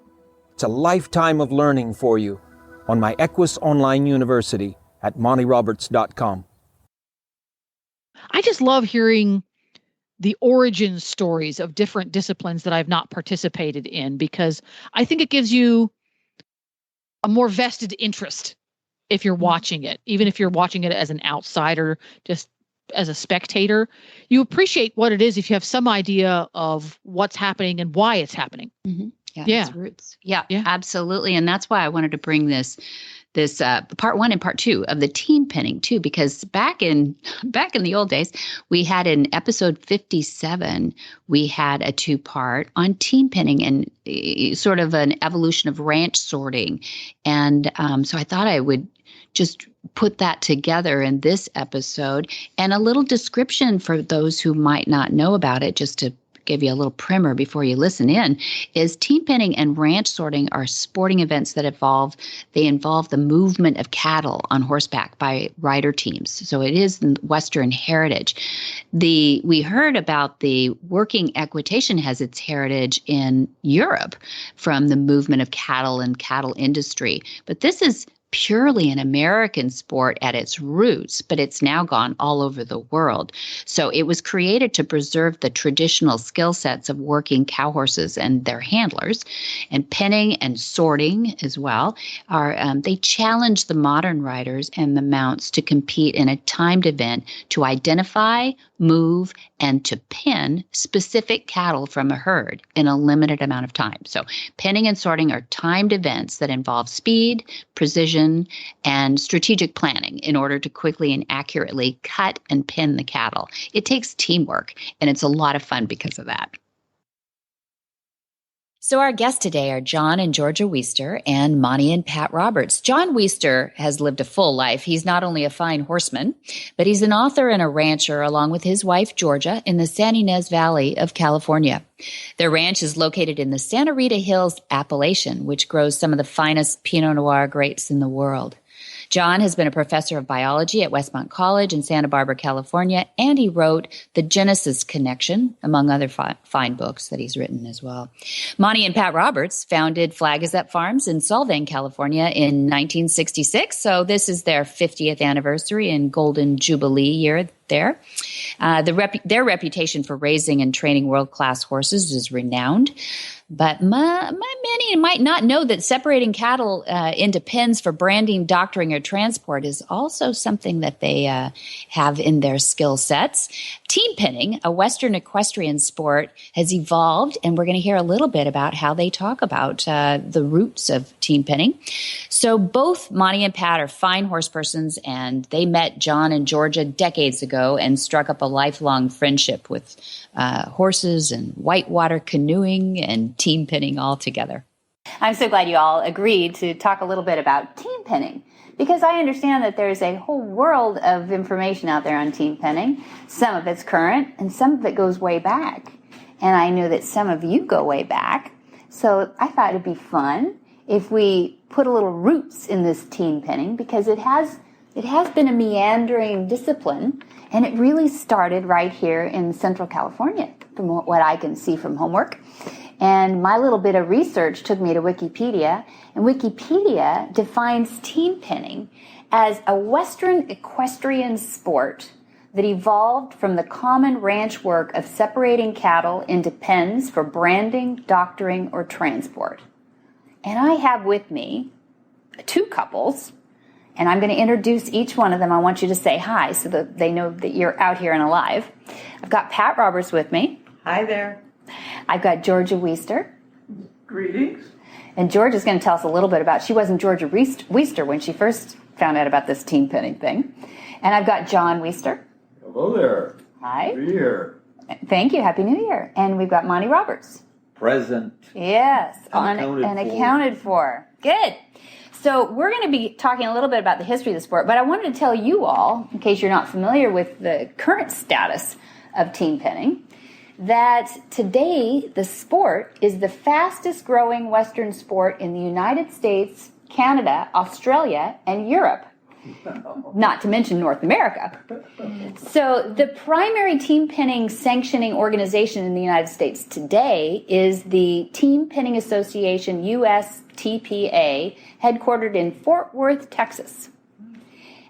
It's a lifetime of learning for you on my Equus Online University at montyroberts.com. I just love hearing the origin stories of different disciplines that I've not participated in, because I think it gives you a more vested interest if you're watching it, even if you're watching it as an outsider, just as a spectator. You appreciate what it is if you have some idea of what's happening and why it's happening. Mm-hmm. Yeah. Its roots. Yeah, absolutely. And that's why I wanted to bring this part 1 and part 2 of the team pinning too, because back in the old days, we had in episode 57, we had a 2-part on team pinning and sort of an evolution of ranch sorting. And so I thought I would just put that together in this episode, and a little description for those who might not know about it, just to give you a little primer before you listen in, is team pinning and ranch sorting are sporting events that involve the movement of cattle on horseback by rider teams. So it is Western heritage. We heard about the working equitation has its heritage in Europe from the movement of cattle and cattle industry. But this is purely an American sport at its roots, but it's now gone all over the world. So it was created to preserve the traditional skill sets of working cow horses and their handlers. And pinning and sorting as well they challenge the modern riders and the mounts to compete in a timed event to identify, move, and to pin specific cattle from a herd in a limited amount of time. So pinning and sorting are timed events that involve speed, precision, and strategic planning in order to quickly and accurately cut and pin the cattle. It takes teamwork, and it's a lot of fun because of that. So our guests today are John and Georgia Wiester and Monty and Pat Roberts. John Wiester has lived a full life. He's not only a fine horseman, but he's an author and a rancher along with his wife, Georgia, in the San Ynez Valley of California. Their ranch is located in the Santa Rita Hills appellation, which grows some of the finest Pinot Noir grapes in the world. John has been a professor of biology at Westmont College in Santa Barbara, California, and he wrote The Genesis Connection, among other fine books that he's written as well. Monty and Pat Roberts founded Flag Gazette Farms in Solvang, California in 1966, so this is their 50th anniversary and Golden Jubilee year there. Their reputation for raising and training world-class horses is renowned. But many might not know that separating cattle into pens for branding, doctoring, or transport is also something that they have in their skill sets. Team pinning, a Western equestrian sport, has evolved, and we're going to hear a little bit about how they talk about the roots of team pinning. So both Monty and Pat are fine horse persons, and they met John and Georgia decades ago and struck up a lifelong friendship with horses and whitewater canoeing and team pinning all together. I'm so glad you all agreed to talk a little bit about team pinning, because I understand that there's a whole world of information out there on team pinning. Some of it's current and some of it goes way back. And I know that some of you go way back. So I thought it'd be fun if we put a little roots in this team pinning, because it has been a meandering discipline, and it really started right here in Central California, from what I can see from homework. And my little bit of research took me to Wikipedia, and Wikipedia defines team pinning as a Western equestrian sport that evolved from the common ranch work of separating cattle into pens for branding, doctoring, or transport. And I have with me 2 couples, and I'm going to introduce each one of them. I want you to say hi so that they know that you're out here and alive. I've got Pat Roberts with me. Hi there. I've got Georgia Wiester. Greetings. And Georgia's going to tell us a little bit about, she wasn't Georgia Wiester when she first found out about this team pinning thing. And I've got John Wiester. Hello there. Hi. New Year. Thank you. Happy New Year. And we've got Monty Roberts. Present. Yes. Accounted for. Good. So we're going to be talking a little bit about the history of the sport, but I wanted to tell you all, in case you're not familiar with the current status of team pinning, that today the sport is the fastest growing Western sport in the United States, Canada, Australia, and Europe. Not to mention North America. So the primary team pinning sanctioning organization in the United States today is the Team Pinning Association, USTPA, headquartered in Fort Worth, Texas.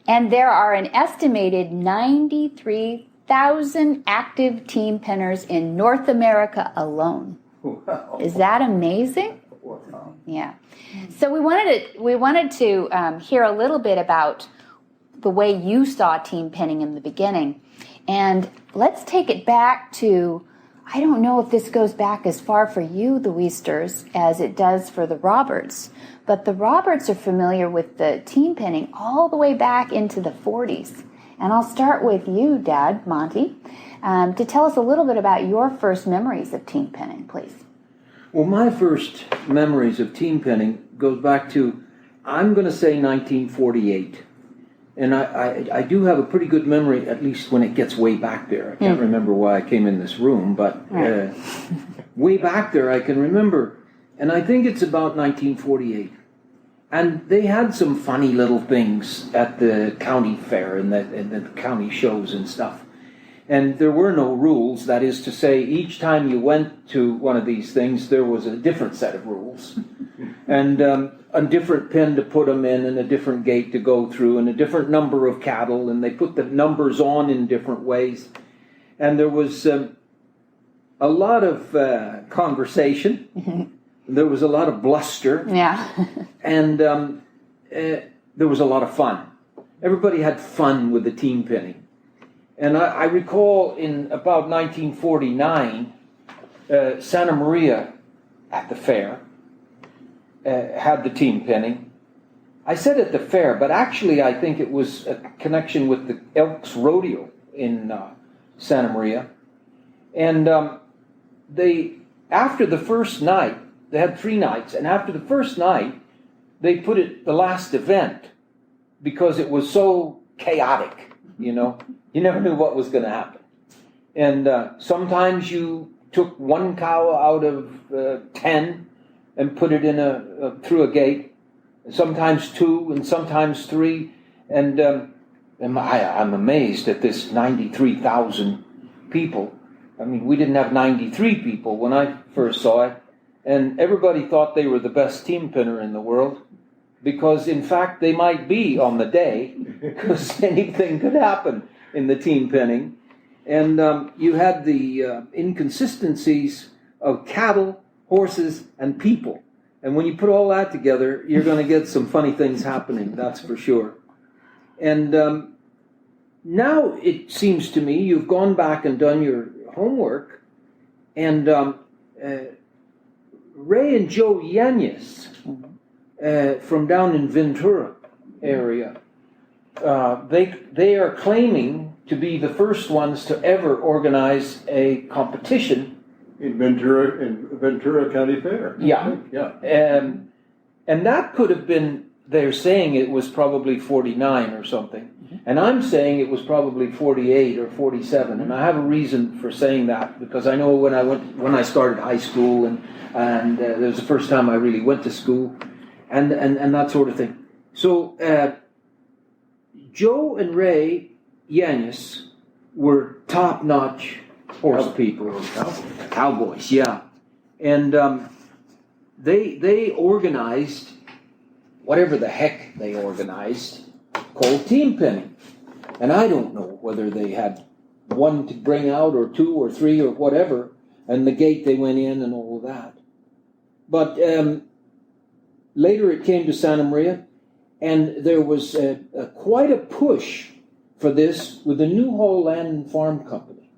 And there are an estimated 93,000 active team pinners in North America alone. Is that amazing? Yeah. So we wanted to hear a little bit about the way you saw team pinning in the beginning. And let's take it back to, I don't know if this goes back as far for you, the Weisters, as it does for the Roberts, but the Roberts are familiar with the team pinning all the way back into the 40s. And I'll start with you, Dad, Monty, to tell us a little bit about your first memories of team pinning, please. Well, my first memories of team pinning goes back to, I'm going to say 1948. And I do have a pretty good memory, at least when it gets way back there. I can't remember why I came in this room, but way back there I can remember. And I think it's about 1948. And they had some funny little things at the county fair and the county shows and stuff. And there were no rules. That is to say, each time you went to one of these things, there was a different set of rules. And a different pin to put them in, and a different gate to go through, and a different number of cattle, and they put the numbers on in different ways. And there was a lot of conversation. There was a lot of bluster. Yeah. And there was a lot of fun. Everybody had fun with the team pinning. And I recall in about 1949, Santa Maria at the fair had the team pinning. I said at the fair, but actually I think it was a connection with the Elks Rodeo in Santa Maria. And after the first night, they had 3 nights, and after the first night, they put it the last event because it was so chaotic, you know. You never knew what was going to happen. And sometimes you took 1 cow out of 10 and put it in through a gate, and sometimes 2 and sometimes 3. And I'm amazed at this 93,000 people. I mean, we didn't have 93 people when I first saw it. And everybody thought they were the best team pinner in the world, because in fact they might be on the day, because anything could happen in the team pinning. And you had the inconsistencies of cattle, horses, and people. And when you put all that together, you're going to get some funny things happening, that's for sure. And now it seems to me you've gone back and done your homework, and Ray and Joe Yanez from down in Ventura area, they are claiming to be the first ones to ever organize a competition in Ventura County Fair. Yeah. And that could have been, they're saying it was probably 49 or something. And I'm saying it was probably 48 or 47. And I have a reason for saying that, because I know when I started high school, and it was the first time I really went to school, and that sort of thing. So Joe and Ray Yanez were top-notch horse people. Cowboys, yeah. And they organized whatever the heck they organized, called team pinning. And I don't know whether they had 1 to bring out, or 2 or 3 or whatever, and the gate they went in and all of that. But later it came to Santa Maria, and there was quite a push for this with the Newhall Land and Farm Company.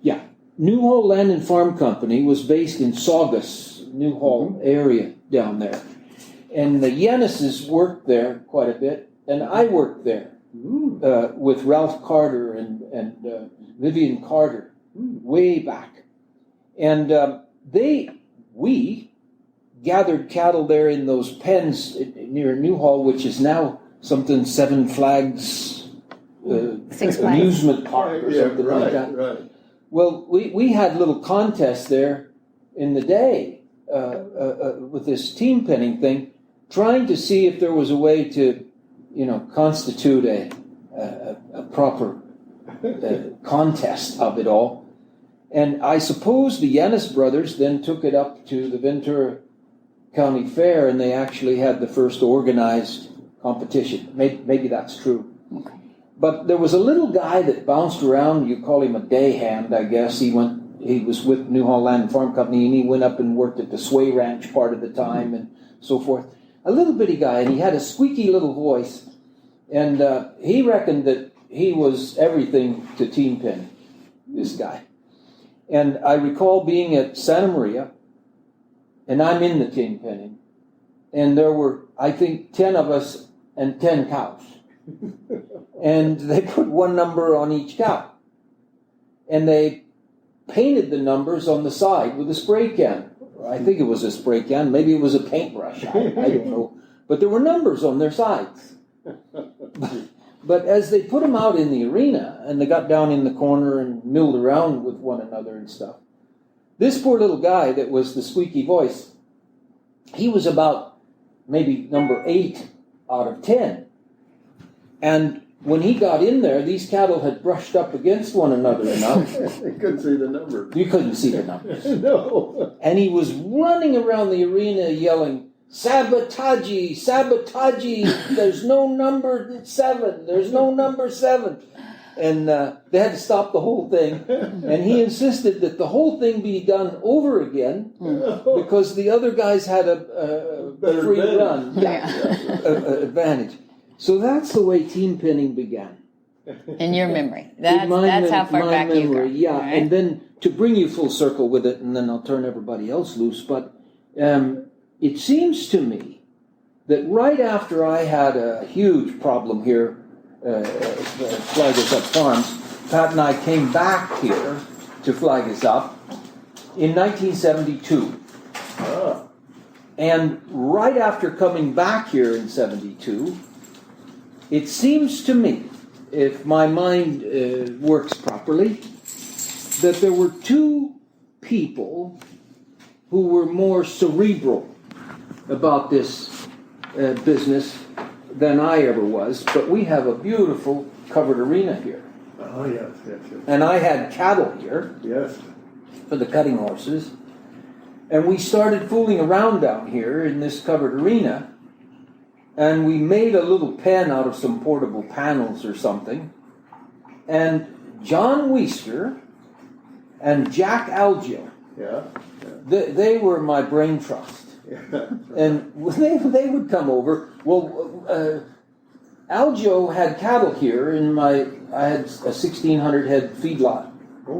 Yeah, Newhall Land and Farm Company was based in Saugus, Newhall area down there. And the Yanez's worked there quite a bit, and I worked there with Ralph Carter and Vivian Carter way back. And we gathered cattle there in those pens near Newhall, which is now something Seven Flags Six Flags. amusement park or something like that. Right. Well, we had little contests there in the day with this team penning thing, trying to see if there was a way to, constitute a proper contest of it all. And I suppose the Yanis brothers then took it up to the Ventura County Fair, and they actually had the first organized competition. Maybe that's true. Okay. But there was a little guy that bounced around. You call him a day hand, I guess. He was with Newhall Land and Farm Company, and he went up and worked at the Sway Ranch part of the time and so forth. A little bitty guy, and he had a squeaky little voice, and he reckoned that he was everything to team penning, this guy. And I recall being at Santa Maria, and I'm in the team penning, and there were, I think, 10 of us and 10 cows. And they put one number on each cow. And they painted the numbers on the side with a spray can. I think it was a spray can. Maybe it was a paintbrush. I don't know. But there were numbers on their sides. But as they put them out in the arena, and they got down in the corner and milled around with one another and stuff, this poor little guy that was the squeaky voice, he was about maybe number 8 out of 10. And when he got in there, these cattle had brushed up against one another enough. You couldn't see the numbers. You couldn't see the numbers. No. And he was running around the arena yelling, "Sabotage, sabotage, there's no number 7, there's no number 7. And they had to stop the whole thing. And he insisted that the whole thing be done over again because the other guys had a Better free advantage. run advantage. So that's the way team penning began. In your memory. In my That's how far my back you go. memory, yeah. All right. And then to bring you full circle with it, and then I'll turn everybody else loose, but it seems to me that right after I had a huge problem here at Flag Us Up Farms, Pat and I came back here to Flag Us Up in 1972. Ah. And right after coming back here in 72, it seems to me, if my mind works properly, that there were 2 people who were more cerebral about this business than I ever was. But we have a beautiful covered arena here. Oh, yes. And I had cattle here Yes. for the cutting horses. And we started fooling around down here in this covered arena. And we made a little pen out of some portable panels or something. And John Weister and Jack Algio, Yeah. they were my brain trust. Yeah. And they would come over. Well, Algio had cattle here I had a 1,600 head feedlot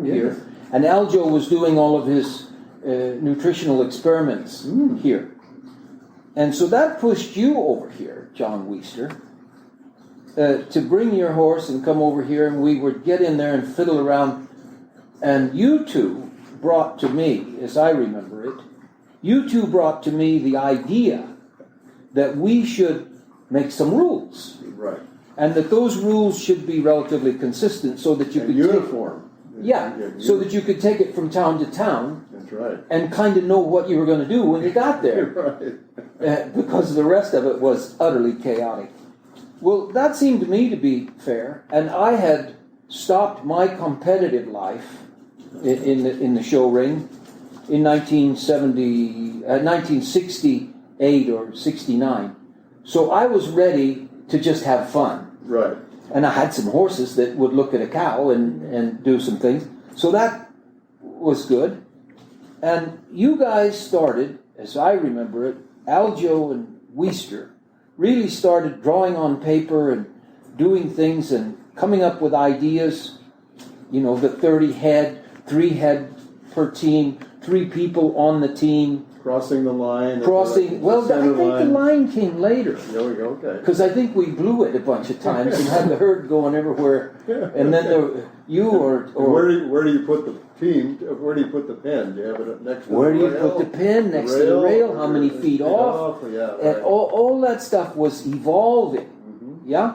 here. And Algio was doing all of his nutritional experiments here. And so that pushed you over here, John Weister, to bring your horse and come over here, and we would get in there and fiddle around. And you 2 brought to me, as I remember it, you 2 brought to me the idea that we should make some rules. Right. And that those rules should be relatively consistent so that you could uniform. so that you could take it from town to town. That's right. And kind of know what you were going to do when you got there. Right. Because the rest of it was utterly chaotic. Well, that seemed to me to be fair, and I had stopped my competitive life in the show ring in 1968 or 69. So I was ready to just have fun. Right. And I had some horses that would look at a cow and do some things. So that was good. And you guys started, as I remember it, Algio and Weister really started drawing on paper and doing things and coming up with ideas. You know, the 30 head, 3 head per team, 3 people on the team. crossing the line. Crossing, well, I think the line came later. There we go, okay. Because I think we blew it a bunch of times and had the herd going everywhere. And then Where do you put the team? Where do you put the pen? Do you have it next to where the do you rail? put the pin next to the rail? How many feet off? Yeah, right. And all that stuff was evolving. Mm-hmm. Yeah?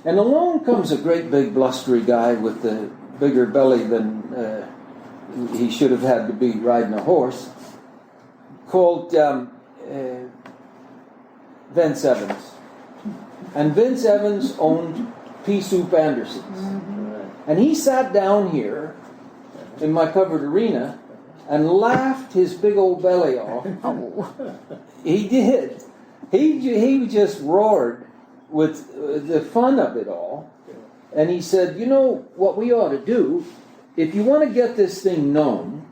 And along comes a great big blustery guy with the bigger belly than he should have had to be riding a horse, called Vince Evans. And Vince Evans owned Pea Soup Anderson's. Mm-hmm. And he sat down here in my covered arena and laughed his big old belly off. He did. He just roared with the fun of it all. And he said, you know what we ought to do, if you want to get this thing known,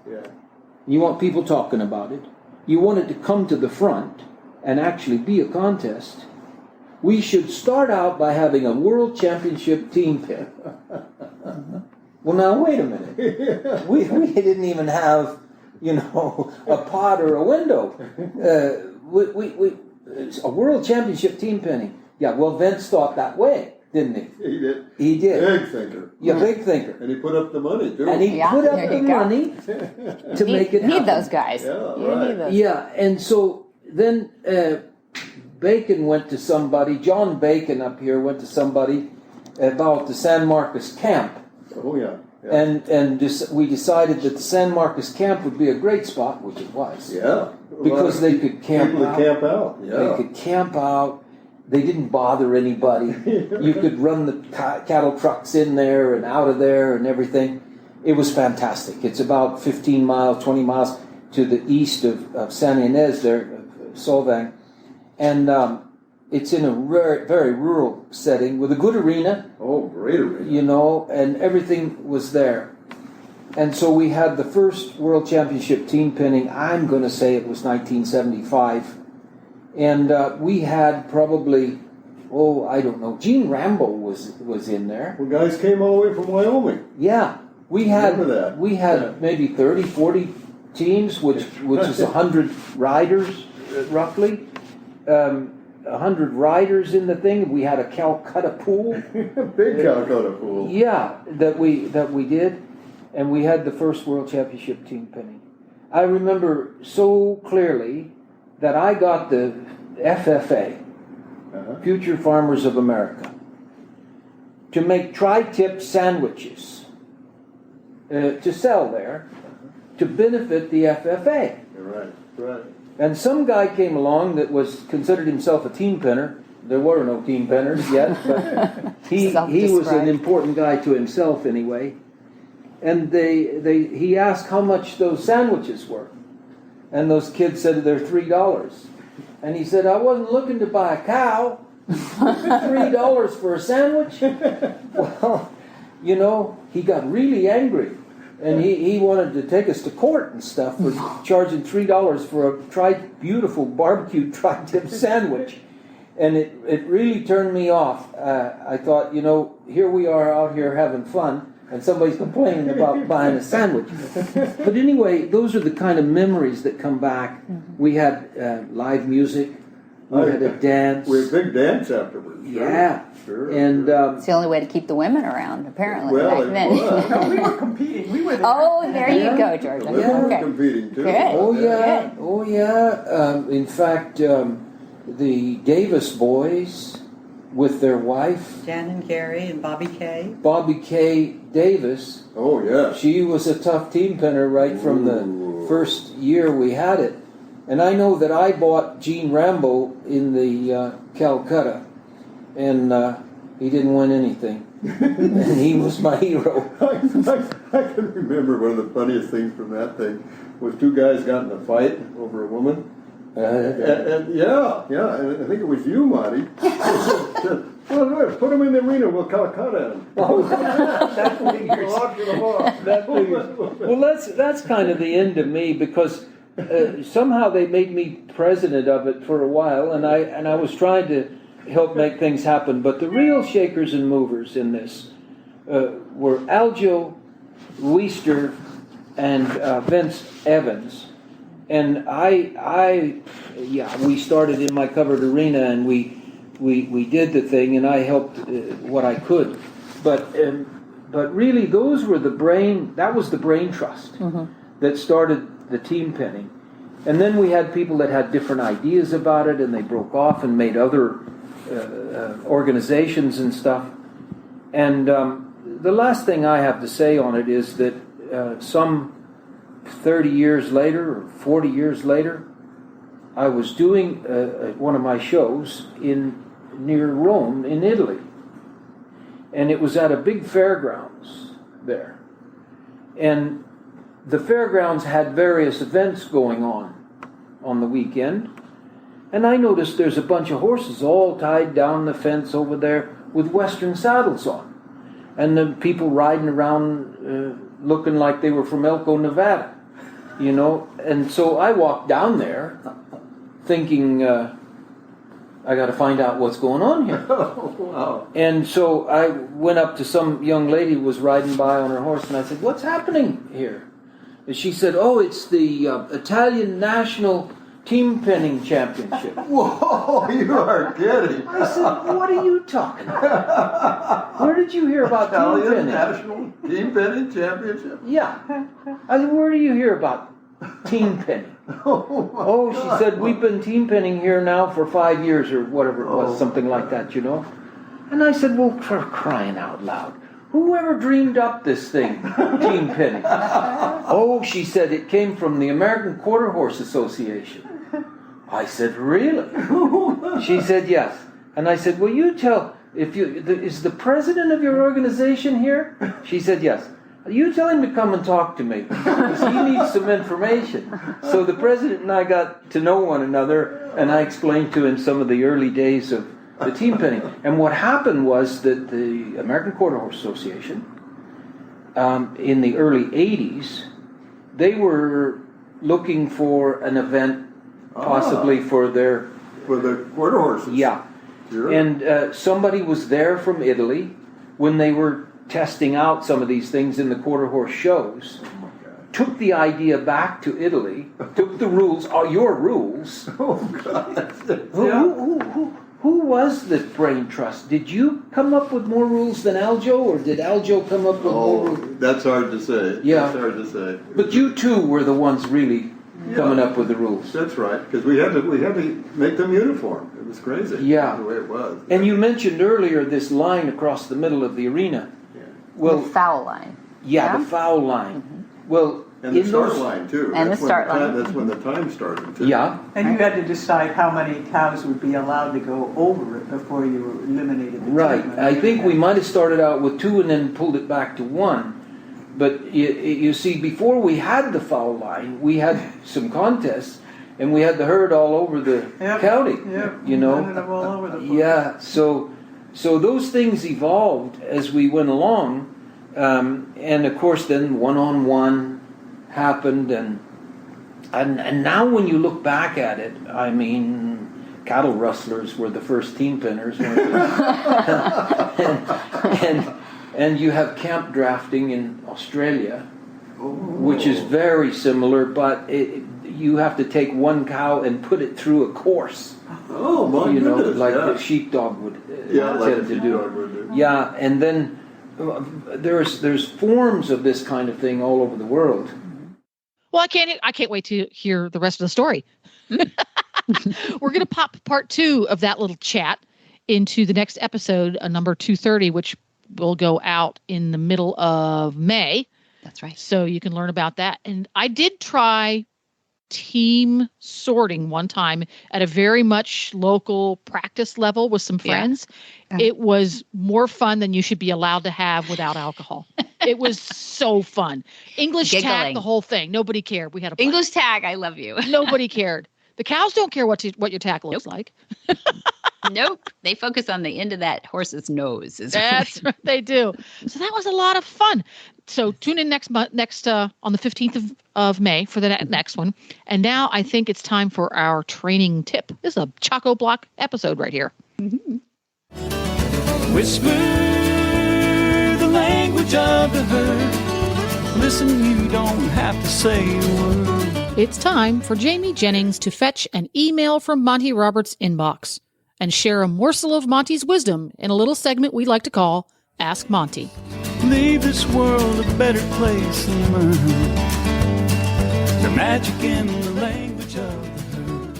you want people talking about it, you want it to come to the front and actually be a contest, we should start out by having a world championship team pin. Well, now, wait a minute. We didn't even have, a pot or a window. A world championship team pinning. Yeah, well, Vince thought that way, didn't he? He did. He did. Big thinker. Yeah, big thinker. And he put up the money, too. And he put up the money to make it happen. Need those guys. Yeah, You right. need those. Yeah, and so then Bacon went to somebody, John Bacon up here went to somebody about the San Marcos camp. Oh, yeah. And we decided that the San Marcos camp would be a great spot, which it was. Yeah. Because they could camp People out. to camp out. Yeah. They could camp out. They didn't bother anybody. You could run the cattle trucks in there and out of there and everything. It was fantastic. It's about 15 miles, 20 miles to the east of San Ynez there, Solvang. And it's in a very rural setting with a good arena. Oh, great arena. And everything was there. And so we had the first World Championship team pinning, I'm going to say it was 1975. And we had probably, I don't know, Gene Rambo was in there. Well, guys came all the way from Wyoming. Yeah. We had Yeah. maybe 30, 40 teams, which is 100 riders, roughly. 100 riders in the thing. We had a Calcutta pool. Big Calcutta pool. Yeah, that we did, and we had the first World Championship team pinning. I remember so clearly that I got the FFA, Future Farmers of America, to make tri-tip sandwiches to sell there to benefit the FFA. Right. And some guy came along that was considered himself a team pinner. There were no team pinners yet, but he was an important guy to himself anyway. And he asked how much those sandwiches were. And those kids said they're $3. And he said, I wasn't looking to buy a cow. $3 for a sandwich? Well, he got really angry. And he wanted to take us to court and stuff for charging $3 for a beautiful barbecued tri-tip sandwich. And it really turned me off. I thought, here we are out here having fun, and somebody's complaining about buying a sandwich. But anyway, those are the kind of memories that come back. We had live music. We had a dance. We had a big dance afterwards. Yeah. Sure. And It's the only way to keep the women around, apparently, Well, back then. No, we were competing. We were there. Oh, there you go, Georgia. the women were Okay. competing, too. Good. Oh yeah. In fact, the Davis boys with their wife, Jan and Gary and Bobby Kay. Bobby Kay Davis. Oh, yeah. She was a tough team pinner right from the first year we had it. And I know that I bought Gene Rambo in the Calcutta, and he didn't win anything. And he was my hero. I can remember one of the funniest things from that thing was two guys got in a fight over a woman. And I think it was you, Monty. Well, put him in the arena, we'll Calcutta him. Oh, that figures. That figures. Well, that's kind of the end of me, because somehow they made me president of it for a while, and I was trying to help make things happen. But the real shakers and movers in this were Aljo Weister and Vince Evans. And we started in my covered arena, and we did the thing, and I helped what I could. But really, that was the brain trust that started the team penning. And then we had people that had different ideas about it, and they broke off and made other organizations and stuff. And the last thing I have to say on it is that some 30 years later or 40 years later, I was doing one of my shows near Rome in Italy. And it was at a big fairgrounds there. And the fairgrounds had various events going on the weekend. And I noticed there's a bunch of horses all tied down the fence over there with Western saddles on. And the people riding around looking like they were from Elko, Nevada. And so I walked down there thinking, I got to find out what's going on here. Wow. And so I went up to some young lady who was riding by on her horse, and I said, "What's happening here?" And she said, "Oh, it's the Italian National Team Penning Championship." Whoa, you are kidding. I said, "What are you talking about? Where did you hear about team Italian penning?" National Team Penning Championship? Yeah. I said, "Where do you hear about team penning?" Oh, she said, "We've been team penning here now for 5 years," or whatever it was, something like that, And I said, "Well, for crying out loud, whoever dreamed up this thing, team penning?" Oh, she said, "It came from the American Quarter Horse Association." I said, "Really?" She said, "Yes." And I said, "Well, you tell, is the president of your organization here?" She said, "Yes." "You tell him to come and talk to me, because he needs some information." So the president and I got to know one another, and I explained to him some of the early days of the team penning. And what happened was that the American Quarter Horse Association, in the early 80s, they were looking for an event possibly for the quarter horses. Yeah. Sure. And somebody was there from Italy when they were testing out some of these things in the quarter horse shows, took the idea back to Italy, took the rules, your rules. Oh, God. Who was the brain trust? Did you come up with more rules than Aljo, or did Aljo come up with more rules? That's hard to say. Yeah. That's hard to say. But you two were the ones really coming up with the rules. That's right, because we had to make them uniform. It was crazy. Yeah. The way it was. And you mentioned earlier this line across the middle of the arena. Well, the foul line. Yeah, the foul line. Well, and the start line too. And that's the start line. That's when the time started too. Yeah. And you had to decide how many cows would be allowed to go over it before you eliminated the Right. team. I think we might have started out with 2 and then pulled it back to 1. But you see, before we had the foul line, we had some contests, and we had the herd all over the county. Yep. Ended up all over the place. Yeah. So those things evolved as we went along, and of course then one-on-one happened, and now when you look back at it, I mean, cattle rustlers were the first team pinners, weren't they? and you have camp drafting in Australia, which is very similar, but you have to take one cow and put it through a course. Oh, my goodness. Like the sheepdog would tend to do. Yeah, and then there's forms of this kind of thing all over the world. Well, I can't wait to hear the rest of the story. We're going to pop part 2 of that little chat into the next episode, number 230, which will go out in the middle of May. That's right. So you can learn about that. And I did try team sorting one time at a very much local practice level with some friends. Yeah. It was more fun than you should be allowed to have without alcohol. It was so fun. English tag, the whole thing. Nobody cared. We had a blast. English tag, I love you. Nobody cared. The cows don't care what your tack looks like. Nope. They focus on the end of that horse's nose. That's what they do. So that was a lot of fun. So tune in next on the 15th of May for the next one. And now I think it's time for our training tip. This is a chock-a-block episode right here. Mm-hmm. Whisper the language of the herd. Listen, you don't have to say a word. It's time for Jamie Jennings to fetch an email from Monty Roberts' inbox and share a morsel of Monty's wisdom in a little segment we like to call Ask Monty. Leave this world a better place than mine. The magic in the language of the herd.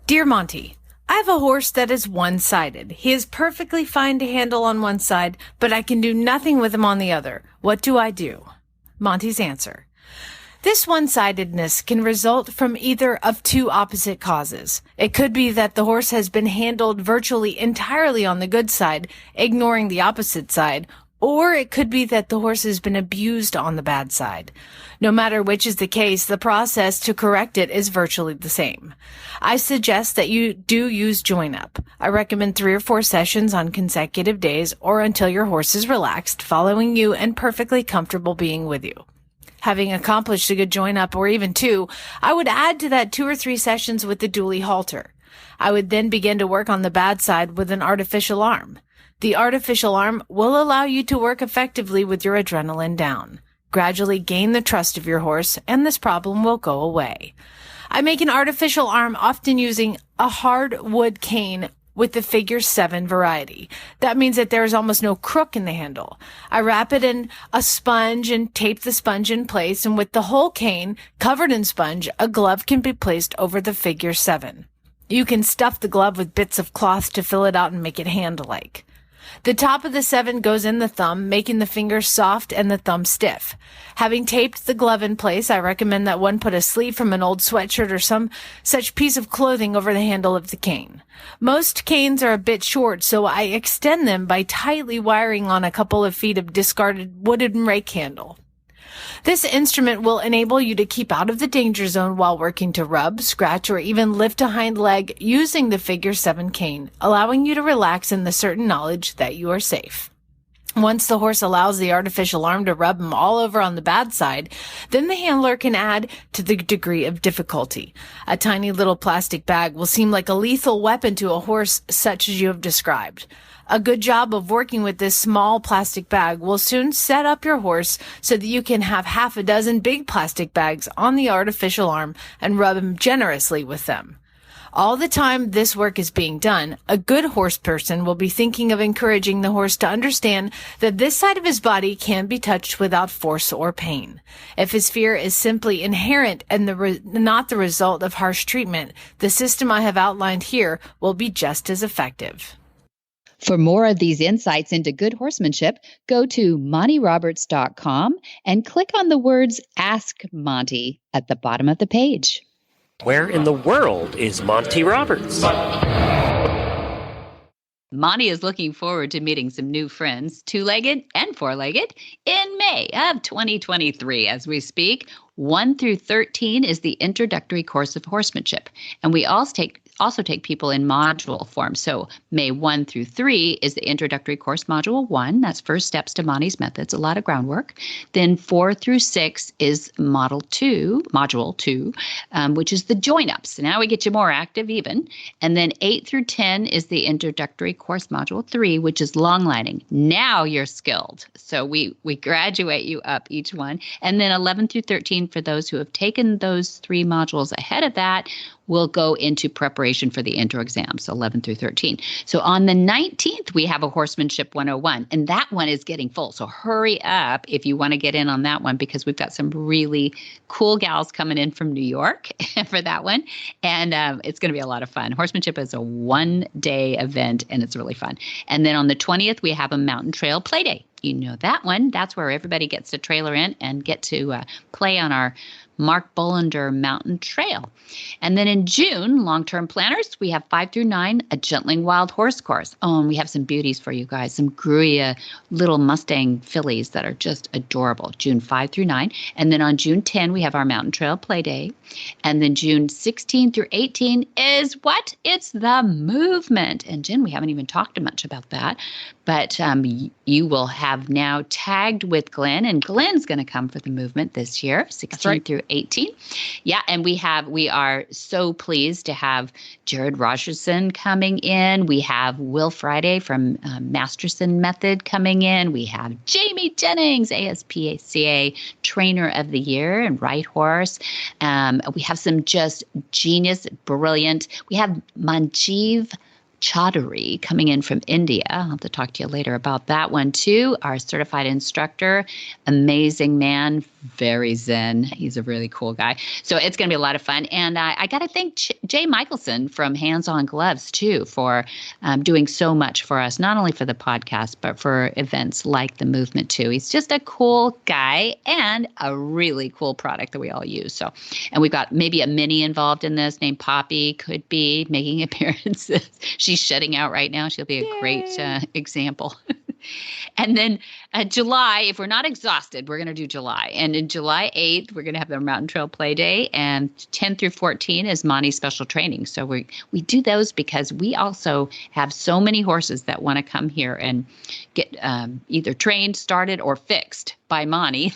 Dear Monty, I have a horse that is one-sided. He is perfectly fine to handle on one side, but I can do nothing with him on the other. What do I do? Monty's answer. This one-sidedness can result from either of two opposite causes. It could be that the horse has been handled virtually entirely on the good side, ignoring the opposite side, or it could be that the horse has been abused on the bad side. No matter which is the case, the process to correct it is virtually the same. I suggest that you do use join-up. I recommend 3 or 4 sessions on consecutive days or until your horse is relaxed, following you and perfectly comfortable being with you. Having accomplished a good join-up, or even 2, I would add to that 2 or 3 sessions with the dually halter. I would then begin to work on the bad side with an artificial arm. The artificial arm will allow you to work effectively with your adrenaline down. Gradually gain the trust of your horse, and this problem will go away. I make an artificial arm often using a hard wood cane with the figure 7 variety. That means that there is almost no crook in the handle. I wrap it in a sponge and tape the sponge in place, and with the whole cane covered in sponge, a glove can be placed over the figure 7. You can stuff the glove with bits of cloth to fill it out and make it hand-like. The top of the 7 goes in the thumb, making the fingers soft and the thumb stiff. Having taped the glove in place, I recommend that one put a sleeve from an old sweatshirt or some such piece of clothing over the handle of the cane. Most canes are a bit short, so I extend them by tightly wiring on a couple of feet of discarded wooden rake handle. This instrument will enable you to keep out of the danger zone while working to rub, scratch, or even lift a hind leg using the figure 7 cane, allowing you to relax in the certain knowledge that you are safe. Once the horse allows the artificial arm to rub him all over on the bad side, then the handler can add to the degree of difficulty. A tiny little plastic bag will seem like a lethal weapon to a horse such as you have described. A good job of working with this small plastic bag will soon set up your horse so that you can have half a dozen big plastic bags on the artificial arm and rub him generously with them. All the time this work is being done, a good horse person will be thinking of encouraging the horse to understand that this side of his body can be touched without force or pain. If his fear is simply inherent and not the result of harsh treatment, the system I have outlined here will be just as effective. For more of these insights into good horsemanship, go to MontyRoberts.com and click on the words Ask Monty at the bottom of the page. Where in the world is Monty Roberts? Monty is looking forward to meeting some new friends, 2-legged and 4-legged, in May of 2023 as we speak. 1 through 13 is the introductory course of horsemanship, and we also take people in module form. So May 1 through 3 is the introductory course, module 1. That's first steps to Monty's methods, a lot of groundwork. Then 4 through 6 is module 2, which is the join-ups. So now we get you more active even. And then 8 through 10 is the introductory course, module 3, which is long lining. Now you're skilled. So we graduate you up each one. And then 11 through 13 for those who have taken those 3 modules ahead of that will go into preparation for the intro exams, 11 through 13. So on the 19th, we have a Horsemanship 101, and that one is getting full. So hurry up if you want to get in on that one, because we've got some really cool gals coming in from New York for that one. And it's going to be a lot of fun. Horsemanship is a 1-day event, and it's really fun. And then on the 20th, we have a Mountain Trail Play Day. You know that one. That's where everybody gets to trailer in and get to play on our Mark Bollender Mountain Trail. And then in June, long-term planners, we have 5 through 9, a Gentling Wild Horse course. Oh, and we have some beauties for you guys, some Gruyere little Mustang fillies that are just adorable, June 5 through 9. And then on June 10, we have our Mountain Trail Play Day. And then June 16 through 18 is what? It's the movement. And Jen, we haven't even talked much about that, but you will have now tagged with Glenn, and Glenn's going to come for the movement this year, 16 through 18. Yeah, and we are so pleased to have Jared Rogerson coming in. We have Will Friday from Masterson Method coming in. We have Jamie Jennings, ASPCA Trainer of the Year and Right Horse. We have some just genius, brilliant. We have Manjeev Chaudhary coming in from India. I'll have to talk to you later about that one too. Our certified instructor, amazing man, very zen. He's a really cool guy. So it's going to be a lot of fun. And I got to thank Jay Michelson from HandsOnGloves too for doing so much for us, not only for the podcast, but for events like the movement too. He's just a cool guy and a really cool product that we all use. So, and we've got maybe a mini involved in this named Poppy, could be making appearances. She's shutting out right now. She'll be a great example. And then July, if we're not exhausted, we're going to do July. And in July 8th, we're going to have the Mountain Trail Play Day. And 10 through 14 is Monty's special training. So we do those because we also have so many horses that want to come here and get either trained, started, or fixed by Monty.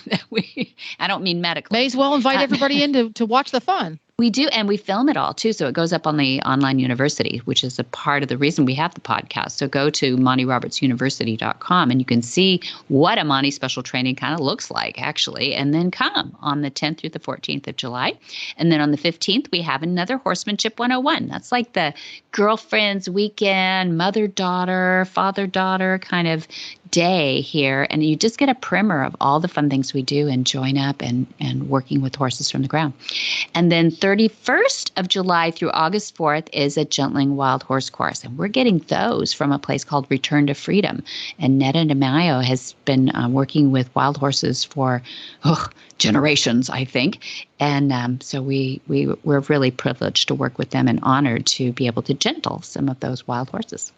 I don't mean medically. May as well invite everybody in to watch the fun. We do, and we film it all, too. So it goes up on the online university, which is a part of the reason we have the podcast. So go to MontyRobertsUniversity.com, and you can see what a Monty special training kind of looks like, actually, and then come on the 10th through the 14th of July. And then on the 15th, we have another Horsemanship 101. That's like the girlfriend's weekend, mother-daughter, father-daughter kind of day here. And you just get a primer of all the fun things we do and join up and working with horses from the ground. And then 31st of July through August 4th is a Gentling Wild Horse course. And we're getting those from a place called Return to Freedom. And Netta DeMaio has been working with wild horses for generations, I think. And so we're really privileged to work with them and honored to be able to gentle some of those wild horses.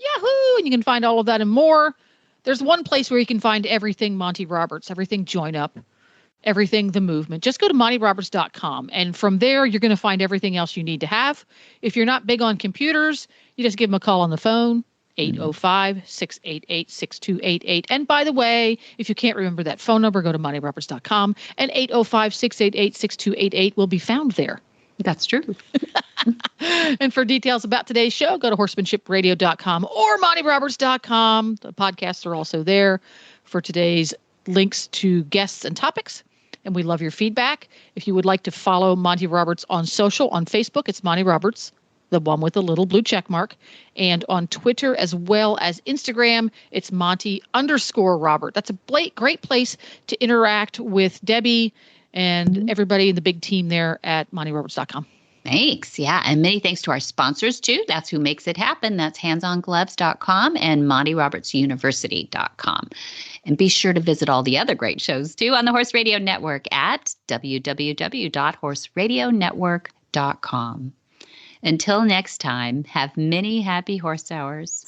Yahoo! And you can find all of that and more. There's one place where you can find everything Monty Roberts, everything Join Up, everything the movement. Just go to MontyRoberts.com. And from there, you're going to find everything else you need to have. If you're not big on computers, you just give them a call on the phone, 805-688-6288. And by the way, if you can't remember that phone number, go to MontyRoberts.com. And 805-688-6288 will be found there. That's true. And for details about today's show, go to horsemanshipradio.com or MontyRoberts.com. The podcasts are also there for today's links to guests and topics. And we love your feedback. If you would like to follow Monty Roberts on social, on Facebook, it's Monty Roberts, the one with the little blue check mark. And on Twitter as well as Instagram, it's Monty_Robert. That's a great place to interact with Debbie and everybody in the big team there at MontyRoberts.com. Thanks. Yeah. And many thanks to our sponsors, too. That's who makes it happen. That's HandsOnGloves.com and MontyRobertsUniversity.com. And be sure to visit all the other great shows, too, on the Horse Radio Network at www.horseradionetwork.com. Until next time, have many happy horse hours.